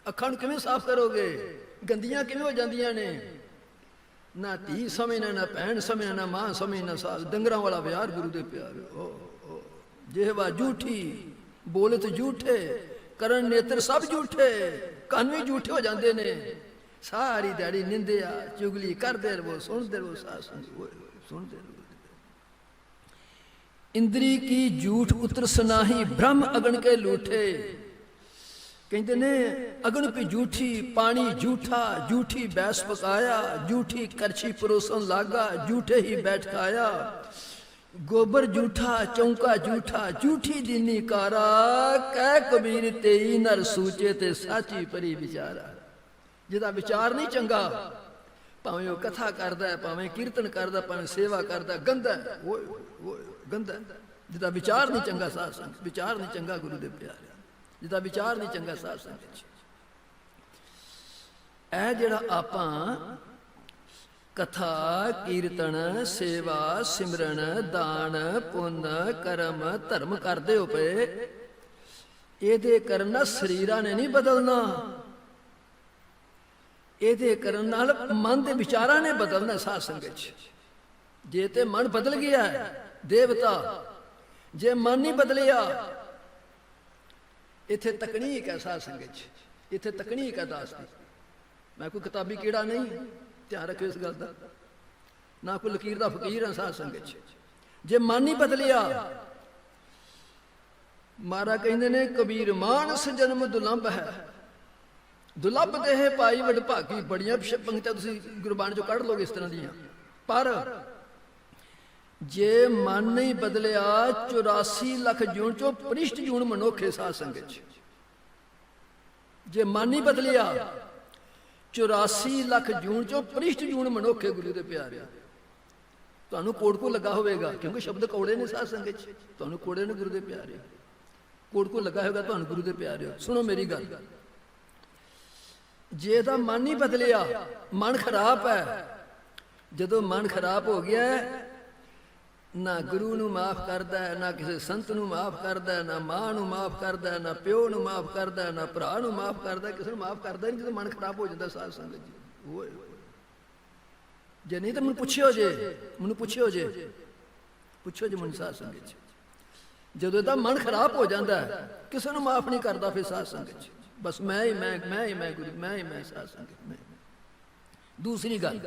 ਅੱਖਾਂ ਨੂੰ ਕਿਵੇਂ ਸਾਫ਼ ਕਰੋਗੇ? ਗੰਦੀਆਂ ਕਿਵੇਂ ਹੋ ਜਾਂਦੀਆਂ ਨੇ? ਨਾ ਧੀ ਸਮਝਣਾ, ਨਾ ਭੈਣ ਸਮਝਣਾ, ਨਾ ਮਾਂ ਸਮਝਣਾ। ਸਾਧ ਡੰਗਰਾਂ ਵਾਲਾ ਵਿਹਾਰ ਗੁਰੂ ਦੇ ਪਿਆਰੇ। ਜਿਹਵਾ ਝੂਠੀ, ਬੋਲਤ ਝੂਠੇ, ਕਰਨ ਨੇਤਰ ਸਭ ਝੂਠੇ। ਕੰਨ ਵੀ ਝੂਠੇ ਹੋ ਜਾਂਦੇ ਨੇ। ਸਾਰੀ ਦਿਹਾੜੀ ਨਿੰਦਿਆ ਚੁਗਲੀ ਕਰਦੇ ਰਹੋ, ਸੁਣਦੇ ਰਹੋ ਸਾਧ ਸੰਗਤ, ਸੁਣਦੇ ਰਹੋ। ਇੰਦਰੀ ਕੀ ਝੂਠ ਉਤਰ ਸੁਨਾਹੀ, ਬ੍ਰਹਮ ਅਗਨ ਕੇ ਲੂਠੇ। ਕਹਿੰਦੇ ਨੇ ਅਗਨ ਵੀ ਝੂਠੀ, ਪਾਣੀ ਝੂਠਾ, ਝੂਠੀ ਬੈਸ ਪਕਾਇਆ, ਝੂਠੀ ਕਰਛੀ ਪਰੋਸਣ ਲਾਗਾ, ਝੂਠੇ ਹੀ ਬੈਠਕਾਇਆ। ਗੋਬਰ ਝੂਠਾ, ਚੌਂਕਾ ਝੂਠਾ, ਝੂਠੀ ਦੀਨੀ ਕਾਰਾ। ਕਹਿ ਕਬੀਰ ਤੇਈ ਨਰ ਸੂਚੇ, ਤੇ ਸਾਚੀ ਪਰੀ ਵਿਚਾਰਾ। ਜਿਹਦਾ ਵਿਚਾਰ ਨਹੀਂ ਚੰਗਾ, ਭਾਵੇਂ ਉਹ ਕਥਾ ਕਰਦਾ, ਭਾਵੇਂ ਕੀਰਤਨ ਕਰਦਾ, ਭਾਵੇਂ ਸੇਵਾ ਕਰਦਾ, ਗੰਦਾ ਗੰਦਾ। ਜਿਹਦਾ ਵਿਚਾਰ ਨਹੀਂ ਚੰਗਾ ਸਾਧ ਸੰਗਤ, ਵਿਚਾਰ ਨਹੀਂ ਚੰਗਾ ਗੁਰੂ ਦੇ ਪਿਆਰੇ, ਜਿਹਦਾ ਵਿਚਾਰ ਨਹੀਂ ਚੰਗਾ ਸਾਧ ਸੰਗਤ। ਇਹ ਜਿਹੜਾ ਆਪਾਂ ਕਥਾ, ਕੀਰਤਨ, ਸੇਵਾ, ਸਿਮਰਨ, ਦਾਨ, ਪੁੰਨ, ਕਰਮ, ਧਰਮ ਕਰਦੇ ਹੋ ਪਏ, ਇਹਦੇ ਕਰਨ ਨਾਲ ਸਰੀਰਾਂ ਨੇ ਨਹੀਂ ਬਦਲਣਾ। ਇਹਦੇ ਕਰਨ ਨਾਲ ਮਨ ਦੇ ਵਿਚਾਰਾਂ ਨੇ ਬਦਲਣਾ ਸਾਧ ਸੰਗਤ 'ਚ। ਜੇ ਤੇ ਮਨ ਬਦਲ ਗਿਆ ਦੇਵਤਾ, ਜੇ ਮਨ ਨਹੀਂ ਬਦਲਿਆ, ਇੱਥੇ ਤਕਨੀਕ ਹੈ ਸਾਧ ਸੰਗਤ 'ਚ, ਇੱਥੇ ਤਕਨੀਕ ਹੈ ਦਾਸ ਦੀ। ਮੈਂ ਕੋਈ ਕਿਤਾਬੀ ਕੀੜਾ ਨਹੀਂ, ਧਿਆਨ ਰੱਖਿਓ ਇਸ ਗੱਲ ਦਾ। ਨਾ ਕੋਈ ਲਕੀਰ ਦਾ ਫਕੀਰ ਹੈ ਸਾਧ ਸੰਗਤ 'ਚ। ਜੇ ਮਨ ਨਹੀਂ ਬਦਲਿਆ, ਮਹਾਰਾਜ ਕਹਿੰਦੇ ਨੇ ਕਬੀਰ ਮਾਨਸ ਜਨਮ ਦੁਲੰਭ ਹੈ, ਦੁਲੱਭ ਦੇਹ ਪਾਈ ਵਡਭਾਗੀ। ਬੜੀਆਂ ਪੰਕਤੀਆਂ ਤੁਸੀਂ ਗੁਰਬਾਣੀ ਚੋਂ ਕੱਢ ਲੋਗੇ ਇਸ ਤਰ੍ਹਾਂ ਦੀਆਂ। ਪਰ ਜੇ ਮਨ ਨਹੀਂ ਬਦਲਿਆ, 84 ਲੱਖ ਜੂਨ ਚੋਂ ਪ੍ਰਿਸ਼ਟ ਜੂਨ ਮਨੁੱਖ ਹੈ ਸਾਧ ਸੰਗਤ 'ਚ। ਜੇ ਮਨ ਨਹੀਂ ਬਦਲਿਆ, 84 ਲੱਖ ਜੂਨ ਚੋਂ ਪ੍ਰਿਸ਼ਟ ਜੂਨ ਮਨੁੱਖ ਹੈ ਗੁਰੂ ਦੇ ਪਿਆਰੇ। ਤੁਹਾਨੂੰ ਕੋੜਕੂ ਲੱਗਾ ਹੋਵੇਗਾ, ਕਿਉਂਕਿ ਸ਼ਬਦ ਕੌੜੇ ਨੇ ਸਾਧ ਸੰਗਤ 'ਚ। ਤੁਹਾਨੂੰ ਕੋੜੇ ਨੇ ਗੁਰੂ ਦੇ ਪਿਆਰੇ, ਕੋੜਕੂ ਲੱਗਾ ਹੋਵੇਗਾ ਤੁਹਾਨੂੰ ਗੁਰੂ ਦੇ ਪਿਆਰੇ। ਸੁਣੋ ਮੇਰੀ ਗੱਲ, ਜੇ ਇਹਦਾ ਮਨ ਨਹੀਂ ਬਦਲਿਆ, ਮਨ ਖਰਾਬ ਹੈ। ਜਦੋਂ ਮਨ ਖਰਾਬ ਹੋ ਗਿਆ, ਨਾ ਗੁਰੂ ਨੂੰ ਮਾਫ ਕਰਦਾ, ਨਾ ਕਿਸੇ ਸੰਤ ਨੂੰ ਮਾਫ ਕਰਦਾ, ਨਾ ਮਾਂ ਨੂੰ ਮਾਫ ਕਰਦਾ, ਨਾ ਪਿਓ ਨੂੰ ਮਾਫ ਕਰਦਾ, ਨਾ ਭਰਾ ਨੂੰ ਮਾਫ ਕਰਦਾ, ਕਿਸੇ ਨੂੰ ਮਾਫ ਕਰਦਾ ਨਹੀਂ। ਜਦੋਂ ਮਨ ਖਰਾਬ ਹੋ ਜਾਂਦਾ ਸਾਧ ਸੰਗਤ ਜੀ, ਓਏ ਜੇ ਨਹੀਂ ਤਾਂ ਮੈਨੂੰ ਪੁੱਛਿਓ ਜੇ, ਮੈਨੂੰ ਪੁੱਛਿਓ ਜੇ, ਪੁੱਛਿਓ ਜੇ ਮੈਨੂੰ ਸਾਧ ਸੰਗਤ ਜੀ। ਜਦੋਂ ਇਹਦਾ ਮਨ ਖਰਾਬ ਹੋ ਜਾਂਦਾ, ਕਿਸੇ ਨੂੰ ਮਾਫ ਨਹੀਂ ਕਰਦਾ ਫਿਰ ਸਾਧ ਸੰਗਤ ਜੀ। ਬਸ ਮੈਂ ਹੀ ਮੈਂ, ਮੈਂ ਹੀ ਮੈਂ ਗੁਰੂ, ਮੈਂ ਹੀ ਮੈਂ ਸਾਧ ਸੰਗਤ ਮੈਂ। ਦੂਸਰੀ ਗੱਲ,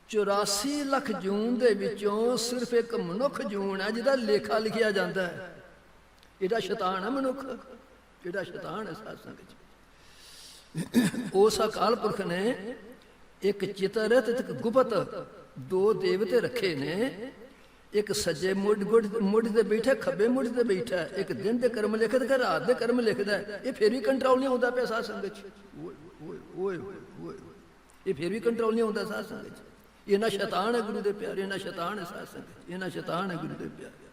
84 ਲੱਖ ਜੂਨ ਦੇ ਵਿੱਚੋਂ ਸਿਰਫ ਇੱਕ ਮਨੁੱਖ ਜੂਨ ਹੈ ਜਿਹਦਾ ਲੇਖਾ ਲਿਖਿਆ ਜਾਂਦਾ ਹੈ। ਇਹਦਾ ਸ਼ੈਤਾਨ ਹੈ ਮਨੁੱਖ, ਇਹਦਾ ਸ਼ੈਤਾਨ ਹੈ ਸਾਧ ਸੰਗਤ। ਉਸ ਅਕਾਲ ਪੁਰਖ ਨੇ ਇੱਕ ਚਿਤਰ ਤੇ ਇੱਕ ਗੁਪਤ ਦੋ ਦੇਵਤੇ ਰੱਖੇ ਨੇ। ਇੱਕ ਸੱਜੇ ਮੁੱਢ ਤੇ ਬੈਠਾ, ਖੱਬੇ ਮੁੱਢ ਤੇ ਬੈਠਾ। ਇੱਕ ਦਿਨ ਦੇ ਕਰਮ ਲਿਖਦਾ, ਇੱਕ ਰਾਤ ਦੇ ਕਰਮ ਲਿਖਦਾ। ਇਹ ਫਿਰ ਵੀ ਕੰਟਰੋਲ ਨਹੀਂ ਹੁੰਦਾ ਪਿਆ ਸਾਧ ਸੰਗਤ 'ਚ। ਓਏ ਓਏ, ਇਹ ਫਿਰ ਵੀ ਕੰਟਰੋਲ ਨਹੀਂ ਹੁੰਦਾ ਸਾਧ ਸੰਗਤ 'ਚ। ਇਹਨਾਂ ਸ਼ੈਤਾਨ ਹੈ ਗੁਰੂ ਦੇ ਪਿਆਰੇ, ਇਹਨਾਂ ਸ਼ੈਤਾਨ ਹੈ ਸਾਧ ਸੰਗਤ, ਇਹਨਾਂ ਸ਼ੈਤਾਨ ਹੈ ਗੁਰੂ ਦੇ ਪਿਆਰੇ।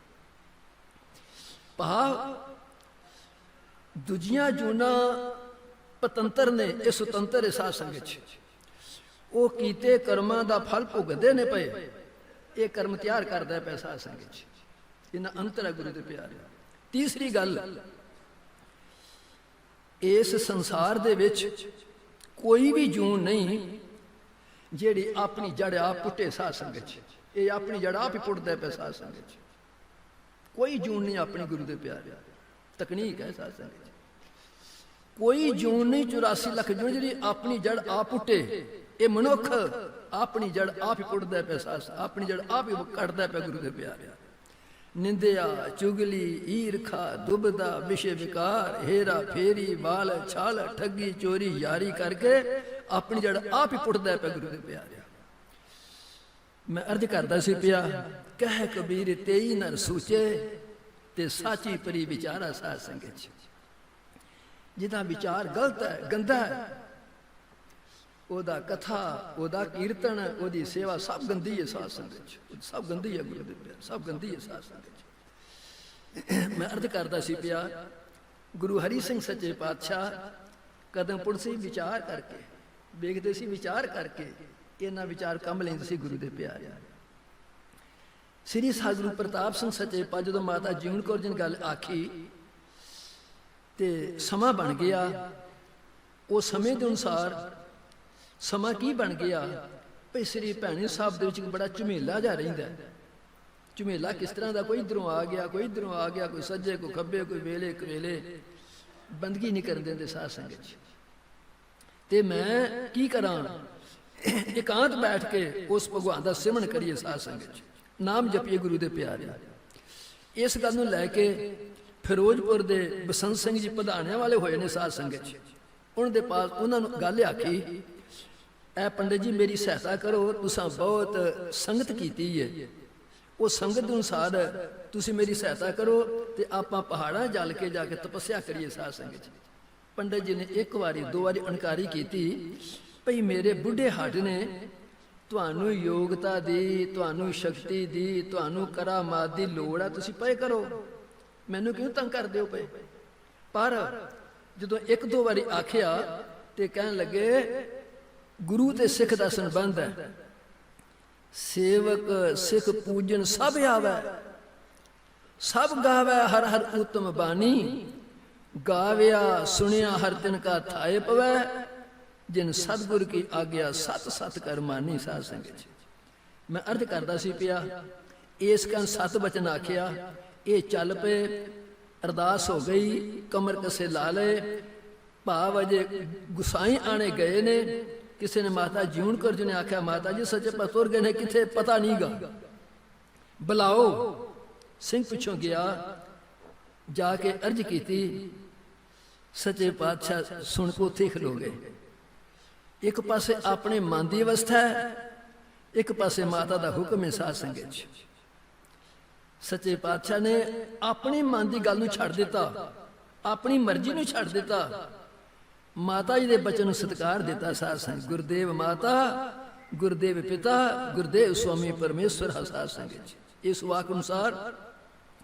ਭਾਵ ਦੂਜੀਆਂ ਜੂਨਾਂ ਪਤੰਤਰ ਨੇ, ਇਹ ਸੁਤੰਤਰ ਹੈ ਸਾਧ ਸੰਗਤ 'ਚ। ਉਹ ਕੀਤੇ ਕਰਮਾਂ ਦਾ ਫਲ ਭੁਗਤਦੇ ਨੇ ਪਏ, ਇਹ ਕਰਮ ਤਿਆਰ ਕਰਦਾ ਪਿਆ ਸਾਧ ਸੰਗਤ 'ਚ। ਇਹਨਾਂ ਅੰਤਰ ਹੈ ਗੁਰੂ ਦੇ ਪਿਆਰੇ। ਤੀਸਰੀ ਗੱਲ, ਇਸ ਸੰਸਾਰ ਦੇ ਵਿੱਚ ਕੋਈ ਵੀ ਜੂਨ ਨਹੀਂ ਜਿਹੜੀ ਆਪਣੀ ਜੜ ਆਪ ਪੁੱਟੇ ਸਾਧ ਸੰਗਤ 'ਚ। ਇਹ ਆਪਣੀ ਜੜ ਆਪ ਹੀ ਪੁੱਟਦਾ ਪਿਆ ਸਾਧ ਸੰਗਤ 'ਚ। ਕੋਈ ਜੂਨ ਨਹੀਂ ਆਪਣੀ ਗੁਰੂ ਦੇ ਪਿਆਰੇ। ਤਕਨੀਕ ਹੈ ਸਾਧ ਸੰਗਤ 'ਚ। ਕੋਈ ਜੂਨ ਨਹੀਂ 84 ਲੱਖ ਜੂਨ ਜਿਹੜੀ ਆਪਣੀ ਜੜ ਆਪ ਪੁੱਟੇ। ਇਹ ਮਨੁੱਖ ਆਪਣੀ ਜੜ ਆਪ ਹੀ ਪੁੱਟਦਾ ਪਿਆ ਸਾਧ, ਆਪਣੀ ਜੜ ਆਪ ਹੀ ਕੱਢਦਾ ਪਿਆ ਗੁਰੂ ਦੇ ਪਿਆਰੇ। ਨਿੰਦਿਆ, ਚੁਗਲੀ, ਈਰਖਾ, ਦੁਬਦਾ, ਵਿਸ਼ੇ ਵਿਕਾਰ, ਹੇਰਾ ਫੇਰੀ, ਵਾਲ ਛਾਲ, ਠੱਗੀ, ਚੋਰੀ, ਯਾਰੀ ਕਰਕੇ ਆਪਣੀ ਜੜ ਆਪ ਹੀ ਪੁੱਟਦਾ ਪਿਆ ਗੁਰੂ ਦੇ ਪਿਆਰੇ। ਮੈਂ ਅਰਜ਼ ਕਰਦਾ ਸੀ ਪਿਆ, ਕਹਿ ਕਬੀਰ ਤੇਈ ਨਰ ਸੂਚੇ ਤੇ ਸਾਚੀ ਪਰੀ ਵਿਚਾਰਾ ਸਾਧ ਸੰਗਤ 'ਚ। ਜਿਹਦਾ ਵਿਚਾਰ ਗਲਤ ਹੈ, ਗੰਦਾ ਹੈ, ਉਹਦਾ ਕਥਾ, ਉਹਦਾ ਕੀਰਤਨ, ਉਹਦੀ ਸੇਵਾ ਸਭ ਗੰਦੀ ਹੈ ਸਾਧ ਸੰਗਤ 'ਚ। ਸਭ ਗੰਦੀ ਹੈ ਗੁਰੂ ਦੇ ਪਿਆਰੇ, ਸਭ ਗੰਦੀ ਹੈ ਸਾਧ ਸੰਗਤ 'ਚ। ਮੈਂ ਅਰਜ਼ ਕਰਦਾ ਸੀ ਪਿਆ, ਗੁਰੂ ਹਰੀ ਸਿੰਘ ਸੱਚੇ ਪਾਤਸ਼ਾਹ ਕਦਮਪੁਰ ਸੀ ਵਿਚਾਰ ਕਰਕੇ ਵੇਖਦੇ ਸੀ, ਵਿਚਾਰ ਕਰਕੇ ਇਹਨਾਂ ਵਿਚਾਰ ਕੰਮ ਲੈਂਦੇ ਸੀ ਗੁਰੂ ਦੇ ਪਿਆਰੇ। ਸ੍ਰੀ ਸਤਿਗੁਰੂ ਪ੍ਰਤਾਪ ਸਿੰਘ ਸੱਚੇ ਪਾਤਸ਼ਾਹ ਜਦੋਂ ਮਾਤਾ ਜੀਵਨ ਕੌਰ ਜੀ ਨੇ ਗੱਲ ਆਖੀ ਤੇ ਸਮਾਂ ਬਣ ਗਿਆ। ਉਹ ਸਮੇਂ ਦੇ ਅਨੁਸਾਰ ਸਮਾਂ ਕੀ ਬਣ ਗਿਆ ਭਈ ਸ੍ਰੀ ਭੈਣੀ ਸਾਹਿਬ ਦੇ ਵਿੱਚ ਬੜਾ ਝੁਮੇਲਾ ਜਾ ਰਹਿੰਦਾ। ਝੁਮੇਲਾ ਕਿਸ ਤਰ੍ਹਾਂ ਦਾ, ਕੋਈ ਇੱਧਰੋਂ ਆ ਗਿਆ, ਕੋਈ ਇੱਧਰੋਂ ਆ ਗਿਆ, ਕੋਈ ਸੱਜੇ, ਕੋਈ ਖੱਬੇ, ਕੋਈ ਵੇਲੇ ਕਵੇਲੇ, ਬੰਦਗੀ ਨਹੀਂ ਕਰਨ ਦਿੰਦੇ ਸਾਧ ਸੰਗਤ 'ਚ। ਤੇ ਮੈਂ ਕੀ ਕਰਾਂ, ਇਕਾਂਤ ਬੈਠ ਕੇ ਉਸ ਭਗਵਾਨ ਦਾ ਸਿਮਰਨ ਕਰੀਏ ਸਾਧ ਸੰਗਤ 'ਚ, ਨਾਮ ਜਪੀਏ ਗੁਰੂ ਦੇ ਪਿਆਰੇ। ਇਸ ਗੱਲ ਨੂੰ ਲੈ ਕੇ ਫਿਰੋਜ਼ਪੁਰ ਦੇ ਬਸੰਤ ਸਿੰਘ ਜੀ ਪ੍ਰਧਾਨਿਆਂ ਵਾਲੇ ਹੋਏ ਨੇ ਸਾਧ ਸੰਗਤ 'ਚ। ਉਹਨਾਂ ਦੇ ਪਾਸ ਉਹਨਾਂ ਨੂੰ ਗੱਲ ਆਖੀ, ਐ ਪੰਡਿਤ ਜੀ ਮੇਰੀ ਸਹਾਇਤਾ ਕਰੋ, ਤੁਸੀਂ ਬਹੁਤ ਸੰਗਤ ਕੀਤੀ ਹੈ, ਉਹ ਸੰਗਤ ਦੇ ਅਨੁਸਾਰ ਤੁਸੀਂ ਮੇਰੀ ਸਹਾਇਤਾ ਕਰੋ ਤੇ ਆਪਾਂ ਪਹਾੜਾਂ ਜਲ ਕੇ ਜਾ ਕੇ ਤਪੱਸਿਆ ਕਰੀਏ ਸਾਧ ਸੰਗਤ 'ਚ। ਪੰਡਿਤ ਜੀ ਨੇ ਇੱਕ ਵਾਰੀ ਦੋ ਵਾਰੀ ਅਨਕਾਰੀ ਕੀਤੀ, ਭਈ ਮੇਰੇ ਬੁੱਢੇ ਹੱਡ ਨੇ, ਤੁਹਾਨੂੰ ਯੋਗਤਾ ਦੀ, ਤੁਹਾਨੂੰ ਸ਼ਕਤੀ ਦੀ, ਤੁਹਾਨੂੰ ਕਰਾਮਾਤ ਦੀ ਲੋੜ ਆ, ਤੁਸੀਂ ਪਏ ਕਰੋ, ਮੈਨੂੰ ਕਿਉਂ ਤੰਗ ਕਰਦੇ ਹੋ ਪਏ। ਪਰ ਜਦੋਂ ਇੱਕ ਦੋ ਵਾਰੀ ਆਖਿਆ ਤੇ ਕਹਿਣ ਲੱਗੇ, ਗੁਰੂ ਤੇ ਸਿੱਖ ਦਾ ਸੰਬੰਧ ਹੈ, ਸੇਵਕ ਸਿੱਖ ਪੂਜਨ ਸਭ ਆਵੈ, ਸਭ ਗਾਵੈ ਹਰ ਹਰ ਉਤਮ ਬਾਣੀ, ਗਾਵਿਆ ਸੁਣਿਆ ਹਰ ਤਿਨ ਕਾ ਥਾਏ ਪਵੈ, ਜਿਨ ਸਤਿਗੁਰ ਕੀ ਆਗਿਆ ਸਤ ਸਤ ਕਰ ਮਾਨੀ ਸਾਧ ਸੰਗਤ 'ਚ। ਮੈਂ ਅਰਜ਼ ਕਰਦਾ ਸੀ ਪਿਆ, ਇਸ ਕਾਰਨ 7 ਬਚਨ ਆਖਿਆ, ਇਹ ਚੱਲ ਪਏ, ਅਰਦਾਸ ਹੋ ਗਈ, ਕਮਰ ਕਸੇ ਲਾ ਲਏ, ਭਾਵ ਅਜੇ ਗੁਸਾਈ ਆਣੇ ਗਏ ਨੇ। ਕਿਸੇ ਨੇ ਮਾਤਾ ਜੀਵਨ ਕੌਰ ਜੀ ਨੇ ਆਖਿਆ, ਮਾਤਾ ਜੀ ਸੱਚੇ ਪਾਤਸ਼ਾਹ ਤੁਰ ਗਏ ਨੇ, ਕਿੱਥੇ ਪਤਾ ਨਹੀਂ ਗਾ, ਬੁਲਾਓ। ਸਿੰਘ ਪਿੱਛੋਂ ਗਿਆ, ਜਾ ਕੇ ਅਰਜ਼ ਕੀਤੀ, ਸੱਚੇ ਪਾਤਸ਼ਾਹ ਸੁਣ ਕੇ ਉੱਥੇ ਖਲੋ ਗਏ। ਇੱਕ ਪਾਸੇ ਆਪਣੇ ਮਨ ਦੀ ਅਵਸਥਾ ਹੈ, ਇੱਕ ਪਾਸੇ ਮਾਤਾ ਦਾ ਹੁਕਮ ਹੈ ਸਾਧ ਸੰਗਤ 'ਚ। ਸੱਚੇ ਪਾਤਸ਼ਾਹ ਨੇ ਆਪਣੀ ਮਨ ਦੀ ਗੱਲ ਨੂੰ ਛੱਡ ਦਿੱਤਾ, ਆਪਣੀ ਮਰਜ਼ੀ ਨੂੰ ਛੱਡ ਦਿੱਤਾ, ਮਾਤਾ ਜੀ ਦੇ ਬਚਨ ਨੂੰ ਸਤਿਕਾਰ ਦਿੱਤਾ ਸਾਧ ਸੰਗਤ। ਗੁਰਦੇਵ ਮਾਤਾ, ਗੁਰਦੇਵ ਪਿਤਾ, ਗੁਰਦੇਵ ਸਵਾਮੀ ਪਰਮੇਸ਼ਵਰ ਸਾਧ ਸੰਗਤ 'ਚ। ਇਸ ਵਾਕ ਅਨੁਸਾਰ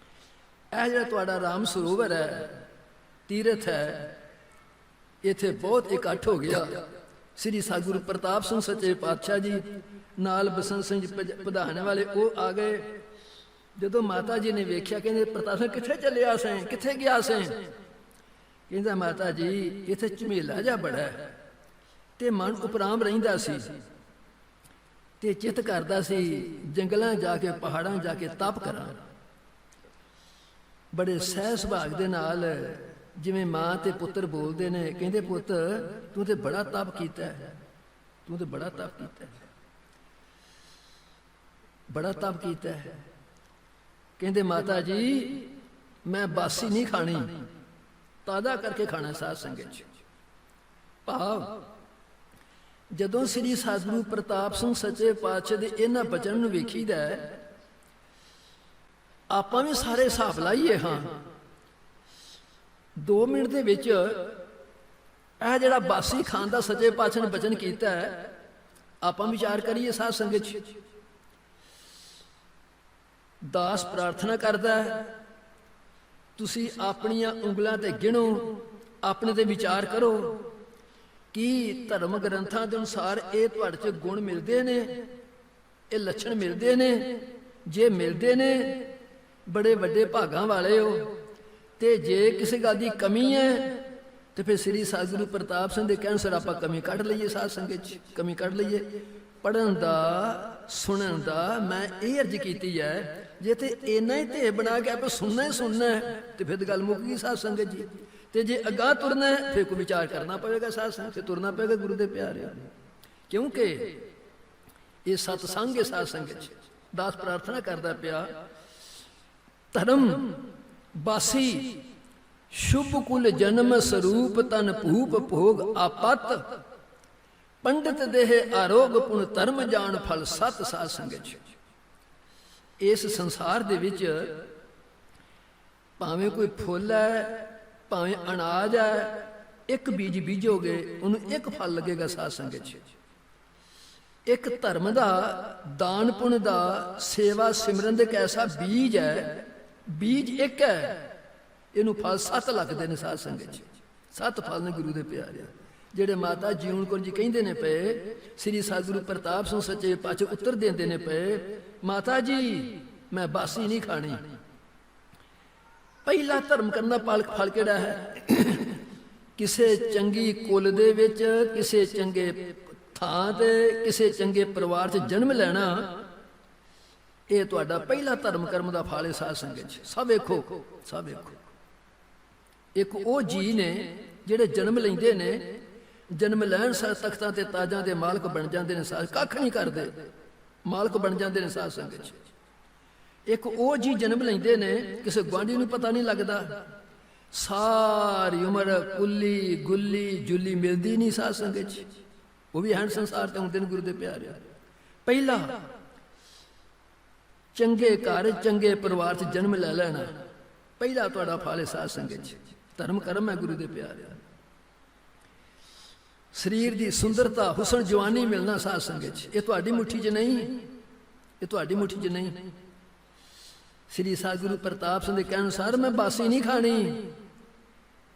ਇਹ ਜਿਹੜਾ ਤੁਹਾਡਾ ਰਾਮ ਸਰੋਵਰ ਹੈ, ਤੀਰਥ ਹੈ, ਇੱਥੇ ਬਹੁਤ ਇਕੱਠ ਹੋ ਗਿਆ। ਸ੍ਰੀ ਸਤਿਗੁਰੂ ਪ੍ਰਤਾਪ ਸਿੰਘ ਸੱਚੇ ਪਾਤਸ਼ਾਹ ਜੀ ਨਾਲ ਬਸੰਤ ਸਿੰਘ ਜੀ ਪ੍ਰਧਾਨ ਵਾਲੇ ਉਹ ਆ ਗਏ। ਜਦੋਂ ਮਾਤਾ ਜੀ ਨੇ ਵੇਖਿਆ, ਕਹਿੰਦੇ ਪ੍ਰਤਾਪ ਸਿੰਘ ਕਿੱਥੇ ਚੱਲਿਆ ਸੈਂ, ਕਿੱਥੇ ਗਿਆ ਸੈਂ? ਕਹਿੰਦਾ ਮਾਤਾ ਜੀ ਇੱਥੇ ਝਮੇਲਾ ਜਿਹਾ ਬੜਾ ਹੈ ਤੇ ਮਨ ਉਪਰਾਮ ਰਹਿੰਦਾ ਸੀ ਤੇ ਚਿੱਤ ਕਰਦਾ ਸੀ ਜੰਗਲਾਂ ਜਾ ਕੇ, ਪਹਾੜਾਂ ਜਾ ਕੇ ਤਪ ਕਰਾਂ। ਬੜੇ ਸਹਿ ਸੁਭਾਗ ਦੇ ਨਾਲ ਜਿਵੇਂ ਮਾਂ ਤੇ ਪੁੱਤਰ ਬੋਲਦੇ ਨੇ, ਕਹਿੰਦੇ ਪੁੱਤ ਤੂੰ ਤੇ ਬੜਾ ਤਪ ਕੀਤਾ ਹੈ, ਤੂੰ ਤੇ ਬੜਾ ਤਪ ਕੀਤਾ ਹੈ, ਬੜਾ ਤਪ ਕੀਤਾ ਹੈ। ਕਹਿੰਦੇ ਮਾਤਾ ਜੀ ਮੈਂ ਬਾਸੀ ਨਹੀਂ ਖਾਣੀ, ਤਾਜ਼ਾ ਕਰਕੇ ਖਾਣਾ ਸਾਧ ਸੰਗਤ 'ਚ। ਭਾਵ ਜਦੋਂ ਸ੍ਰੀ ਸਤਿਗੁਰੂ ਪ੍ਰਤਾਪ ਸਿੰਘ ਸੱਚੇ ਪਾਤਸ਼ਾਹ ਦੇ ਇਹਨਾਂ ਬਚਨ ਨੂੰ ਵੇਖੀਦਾ, ਆਪਾਂ ਵੀ ਸਾਰੇ ਹਿਸਾਬ ਲਾਈਏ। ਹਾਂ, 2 ਮਿੰਟ ਦੇ ਵਿੱਚ ਇਹ ਜਿਹੜਾ ਬਾਸੀ ਖਾਨ ਦਾ ਸੱਚੇ ਪਾਤਸ਼ਾਹ ਨੇ ਬਚਨ ਕੀਤਾ ਹੈ, ਆਪਾਂ ਵਿਚਾਰ ਕਰੀਏ ਸਾਧ ਸੰਗਤ 'ਚ। ਦਾਸ ਪ੍ਰਾਰਥਨਾ ਕਰਦਾ ਹੈ, ਤੁਸੀਂ ਆਪਣੀਆਂ ਉਂਗਲਾਂ ਤੇ ਗਿਣੋ, ਆਪਣੇ ਤੇ ਵਿਚਾਰ ਕਰੋ ਕਿ ਧਰਮ ਗ੍ਰੰਥਾਂ ਦੇ ਅਨੁਸਾਰ ਇਹ ਤੁਹਾਡੇ 'ਚ ਗੁਣ ਮਿਲਦੇ ਨੇ, ਇਹ ਲੱਛਣ ਮਿਲਦੇ ਨੇ। ਜੇ ਮਿਲਦੇ ਨੇ, ਬੜੇ ਵੱਡੇ ਭਾਗਾਂ ਵਾਲੇ ਹੋ। ਤੇ ਜੇ ਕਿਸੇ ਗੱਲ ਦੀ ਕਮੀ ਹੈ ਤੇ ਫਿਰ ਸ੍ਰੀ ਸਤਿਗੁਰੂ ਪ੍ਰਤਾਪ ਸਿੰਘ ਦੇ ਕਹਿਣ ਸਰ ਆਪਾਂ ਕਮੀ ਕੱਢ ਲਈਏ, ਸਾਧ ਸੰਗਤ 'ਚ ਕਮੀ ਕੱਢ ਲਈਏ। ਪੜ੍ਹਨ ਦਾ, ਸੁਣਨ ਦਾ ਮੈਂ ਇਹ ਅਰਜ਼ ਕੀਤੀ ਹੈ, ਜੇ ਤੇ ਇੰਨਾ ਹੀ ਧੇ ਬਣਾ ਕੇ ਆਪਾਂ ਸੁਣਨਾ ਹੀ ਸੁਣਨਾ ਹੈ ਤੇ ਫਿਰ ਗੱਲ ਮੁੱਕ ਗਈ ਸਾਧ ਸੰਗਤ ਜੀ। ਤੇ ਜੇ ਅਗਾਂਹ ਤੁਰਨਾ ਹੈ ਫਿਰ ਕੋਈ ਵਿਚਾਰ ਕਰਨਾ ਪਵੇਗਾ ਸਾਧ ਸੰਗਤ, ਤੇ ਤੁਰਨਾ ਪਵੇਗਾ ਗੁਰੂ ਦੇ ਪਿਆਰਿਆਂ, ਕਿਉਂਕਿ ਇਹ ਸਤਸੰਗ ਹੈ ਸਾਧ ਸੰਗਤ 'ਚ। ਦਾਸ ਪ੍ਰਾਰਥਨਾ ਕਰਦਾ ਪਿਆ, ਧਰਮ ਬਾਸੀ ਸ਼ੁਭ ਕੁਲ ਜਨਮ ਸਰੂਪ ਤਨ ਭੂਪ ਭੋਗ ਆਪਤ ਪੰਡਿਤ ਦੇਹ ਆਰੋਗ ਪੁਨ ਧਰਮ ਜਾਣ ਫਲ ਸਤ। ਸਾਧ ਸੰਗਤ 'ਚ ਇਸ ਸੰਸਾਰ ਦੇ ਵਿੱਚ ਭਾਵੇਂ ਕੋਈ ਫੁੱਲ ਹੈ, ਭਾਵੇਂ ਅਨਾਜ ਹੈ, ਇੱਕ ਬੀਜ ਬੀਜੋਗੇ ਉਹਨੂੰ ਇੱਕ ਫਲ ਲੱਗੇਗਾ ਸਾਧ ਸੰਗਤ 'ਚ। ਇੱਕ ਧਰਮ ਦਾ, ਦਾਨ ਪੁੰਨ ਦਾ, ਸੇਵਾ ਸਿਮਰਨ ਦੇ ਇੱਕ ਐਸਾ ਬੀਜ ਹੈ, ਬੀਜ ਇੱਕ ਹੈ, ਇਹਨੂੰ ਫਲ 7 ਲੱਗਦੇ ਨੇ ਸਾਧ ਸੰਗਤ 'ਚ। 7 ਫਲ ਨੇ ਗੁਰੂ ਦੇ ਪਿਆਰਿਆਂ, ਜਿਹੜੇ ਮਾਤਾ ਜੀਵਨ ਕੌਰ ਜੀ ਕਹਿੰਦੇ ਨੇ ਪਏ, ਸ੍ਰੀ ਸਤਿਗੁਰੂ ਪ੍ਰਤਾਪ ਸਿੰਘ ਸੱਚੇ ਪਾਤਸ਼ਾਹ ਉੱਤਰ ਦਿੰਦੇ ਨੇ ਪਏ, ਮਾਤਾ ਜੀ ਮੈਂ ਬਾਸੀ ਨਹੀਂ ਖਾਣੀ। ਪਹਿਲਾ ਧਰਮ ਕਰਨ ਦਾ ਫਲ ਕਿਹੜਾ ਹੈ? ਕਿਸੇ ਚੰਗੀ ਕੁਲ ਦੇ ਵਿੱਚ, ਕਿਸੇ ਚੰਗੇ ਥਾਂ ਤੇ, ਕਿਸੇ ਚੰਗੇ ਪਰਿਵਾਰ 'ਚ ਜਨਮ ਲੈਣਾ, ਇਹ ਤੁਹਾਡਾ ਪਹਿਲਾ ਧਰਮ ਕਰਮ ਦਾ ਫਲ ਹੈ ਸਾਧ ਸੰਗਤ 'ਚ। ਸਭ ਵੇਖੋ, ਸਭ ਵੇਖੋ। ਇੱਕ ਉਹ ਜੀ ਨੇ ਜਿਹੜੇ ਜਨਮ ਲੈਂਦੇ ਨੇ, ਜਨਮ ਲੈਣ ਸਾਰ ਤਖਤਾਂ ਤੇ ਤਾਜਾਂ ਦੇ ਮਾਲਕ ਬਣ ਜਾਂਦੇ ਨੇ, ਸਾਧ ਕੱਖ ਨਹੀਂ ਕਰਦੇ, ਮਾਲਕ ਬਣ ਜਾਂਦੇ ਨੇ ਸਾਧ ਸੰਗਤ 'ਚ। ਇੱਕ ਉਹ ਜੀ ਜਨਮ ਲੈਂਦੇ ਨੇ, ਕਿਸੇ ਗੁਆਂਢੀ ਨੂੰ ਪਤਾ ਨਹੀਂ ਲੱਗਦਾ, ਸਾਰੀ ਉਮਰ ਕੁੱਲੀ ਗੁੱਲੀ ਜੁੱਲੀ ਮਿਲਦੀ ਨਹੀਂ ਸਾਧ ਸੰਗਤ 'ਚ। ਉਹ ਵੀ ਹੈਂਡ ਸੰਸਾਰ ਤੇ ਹੁੰਦੇ ਨੇ ਗੁਰੂ ਦੇ ਪਿਆਰੇ। ਪਹਿਲਾ ਚੰਗੇ ਘਰ, ਚੰਗੇ ਪਰਿਵਾਰ 'ਚ ਜਨਮ ਲੈ ਲੈਣਾ, ਪਹਿਲਾ ਤੁਹਾਡਾ ਫਲ ਹੈ ਸਾਧ ਸੰਗਤ 'ਚ। ਧਰਮ ਕਰਮ ਹੈ ਗੁਰੂ ਦੇ ਪਿਆਰੇ। ਸਰੀਰ ਦੀ ਸੁੰਦਰਤਾ, ਹੁਸਨ, ਜਵਾਨੀ ਮਿਲਣਾ ਸਾਧ ਸੰਗਤ 'ਚ, ਇਹ ਤੁਹਾਡੀ ਮੁੱਠੀ 'ਚ ਨਹੀਂ, ਇਹ ਤੁਹਾਡੀ ਮੁੱਠੀ 'ਚ ਨਹੀਂ। ਸ੍ਰੀ ਸਤਿਗੁਰੂ ਪ੍ਰਤਾਪ ਸਿੰਘ ਦੇ ਕਹਿਣ ਅਨੁਸਾਰ ਮੈਂ ਬਾਸੀ ਨਹੀਂ ਖਾਣੀ,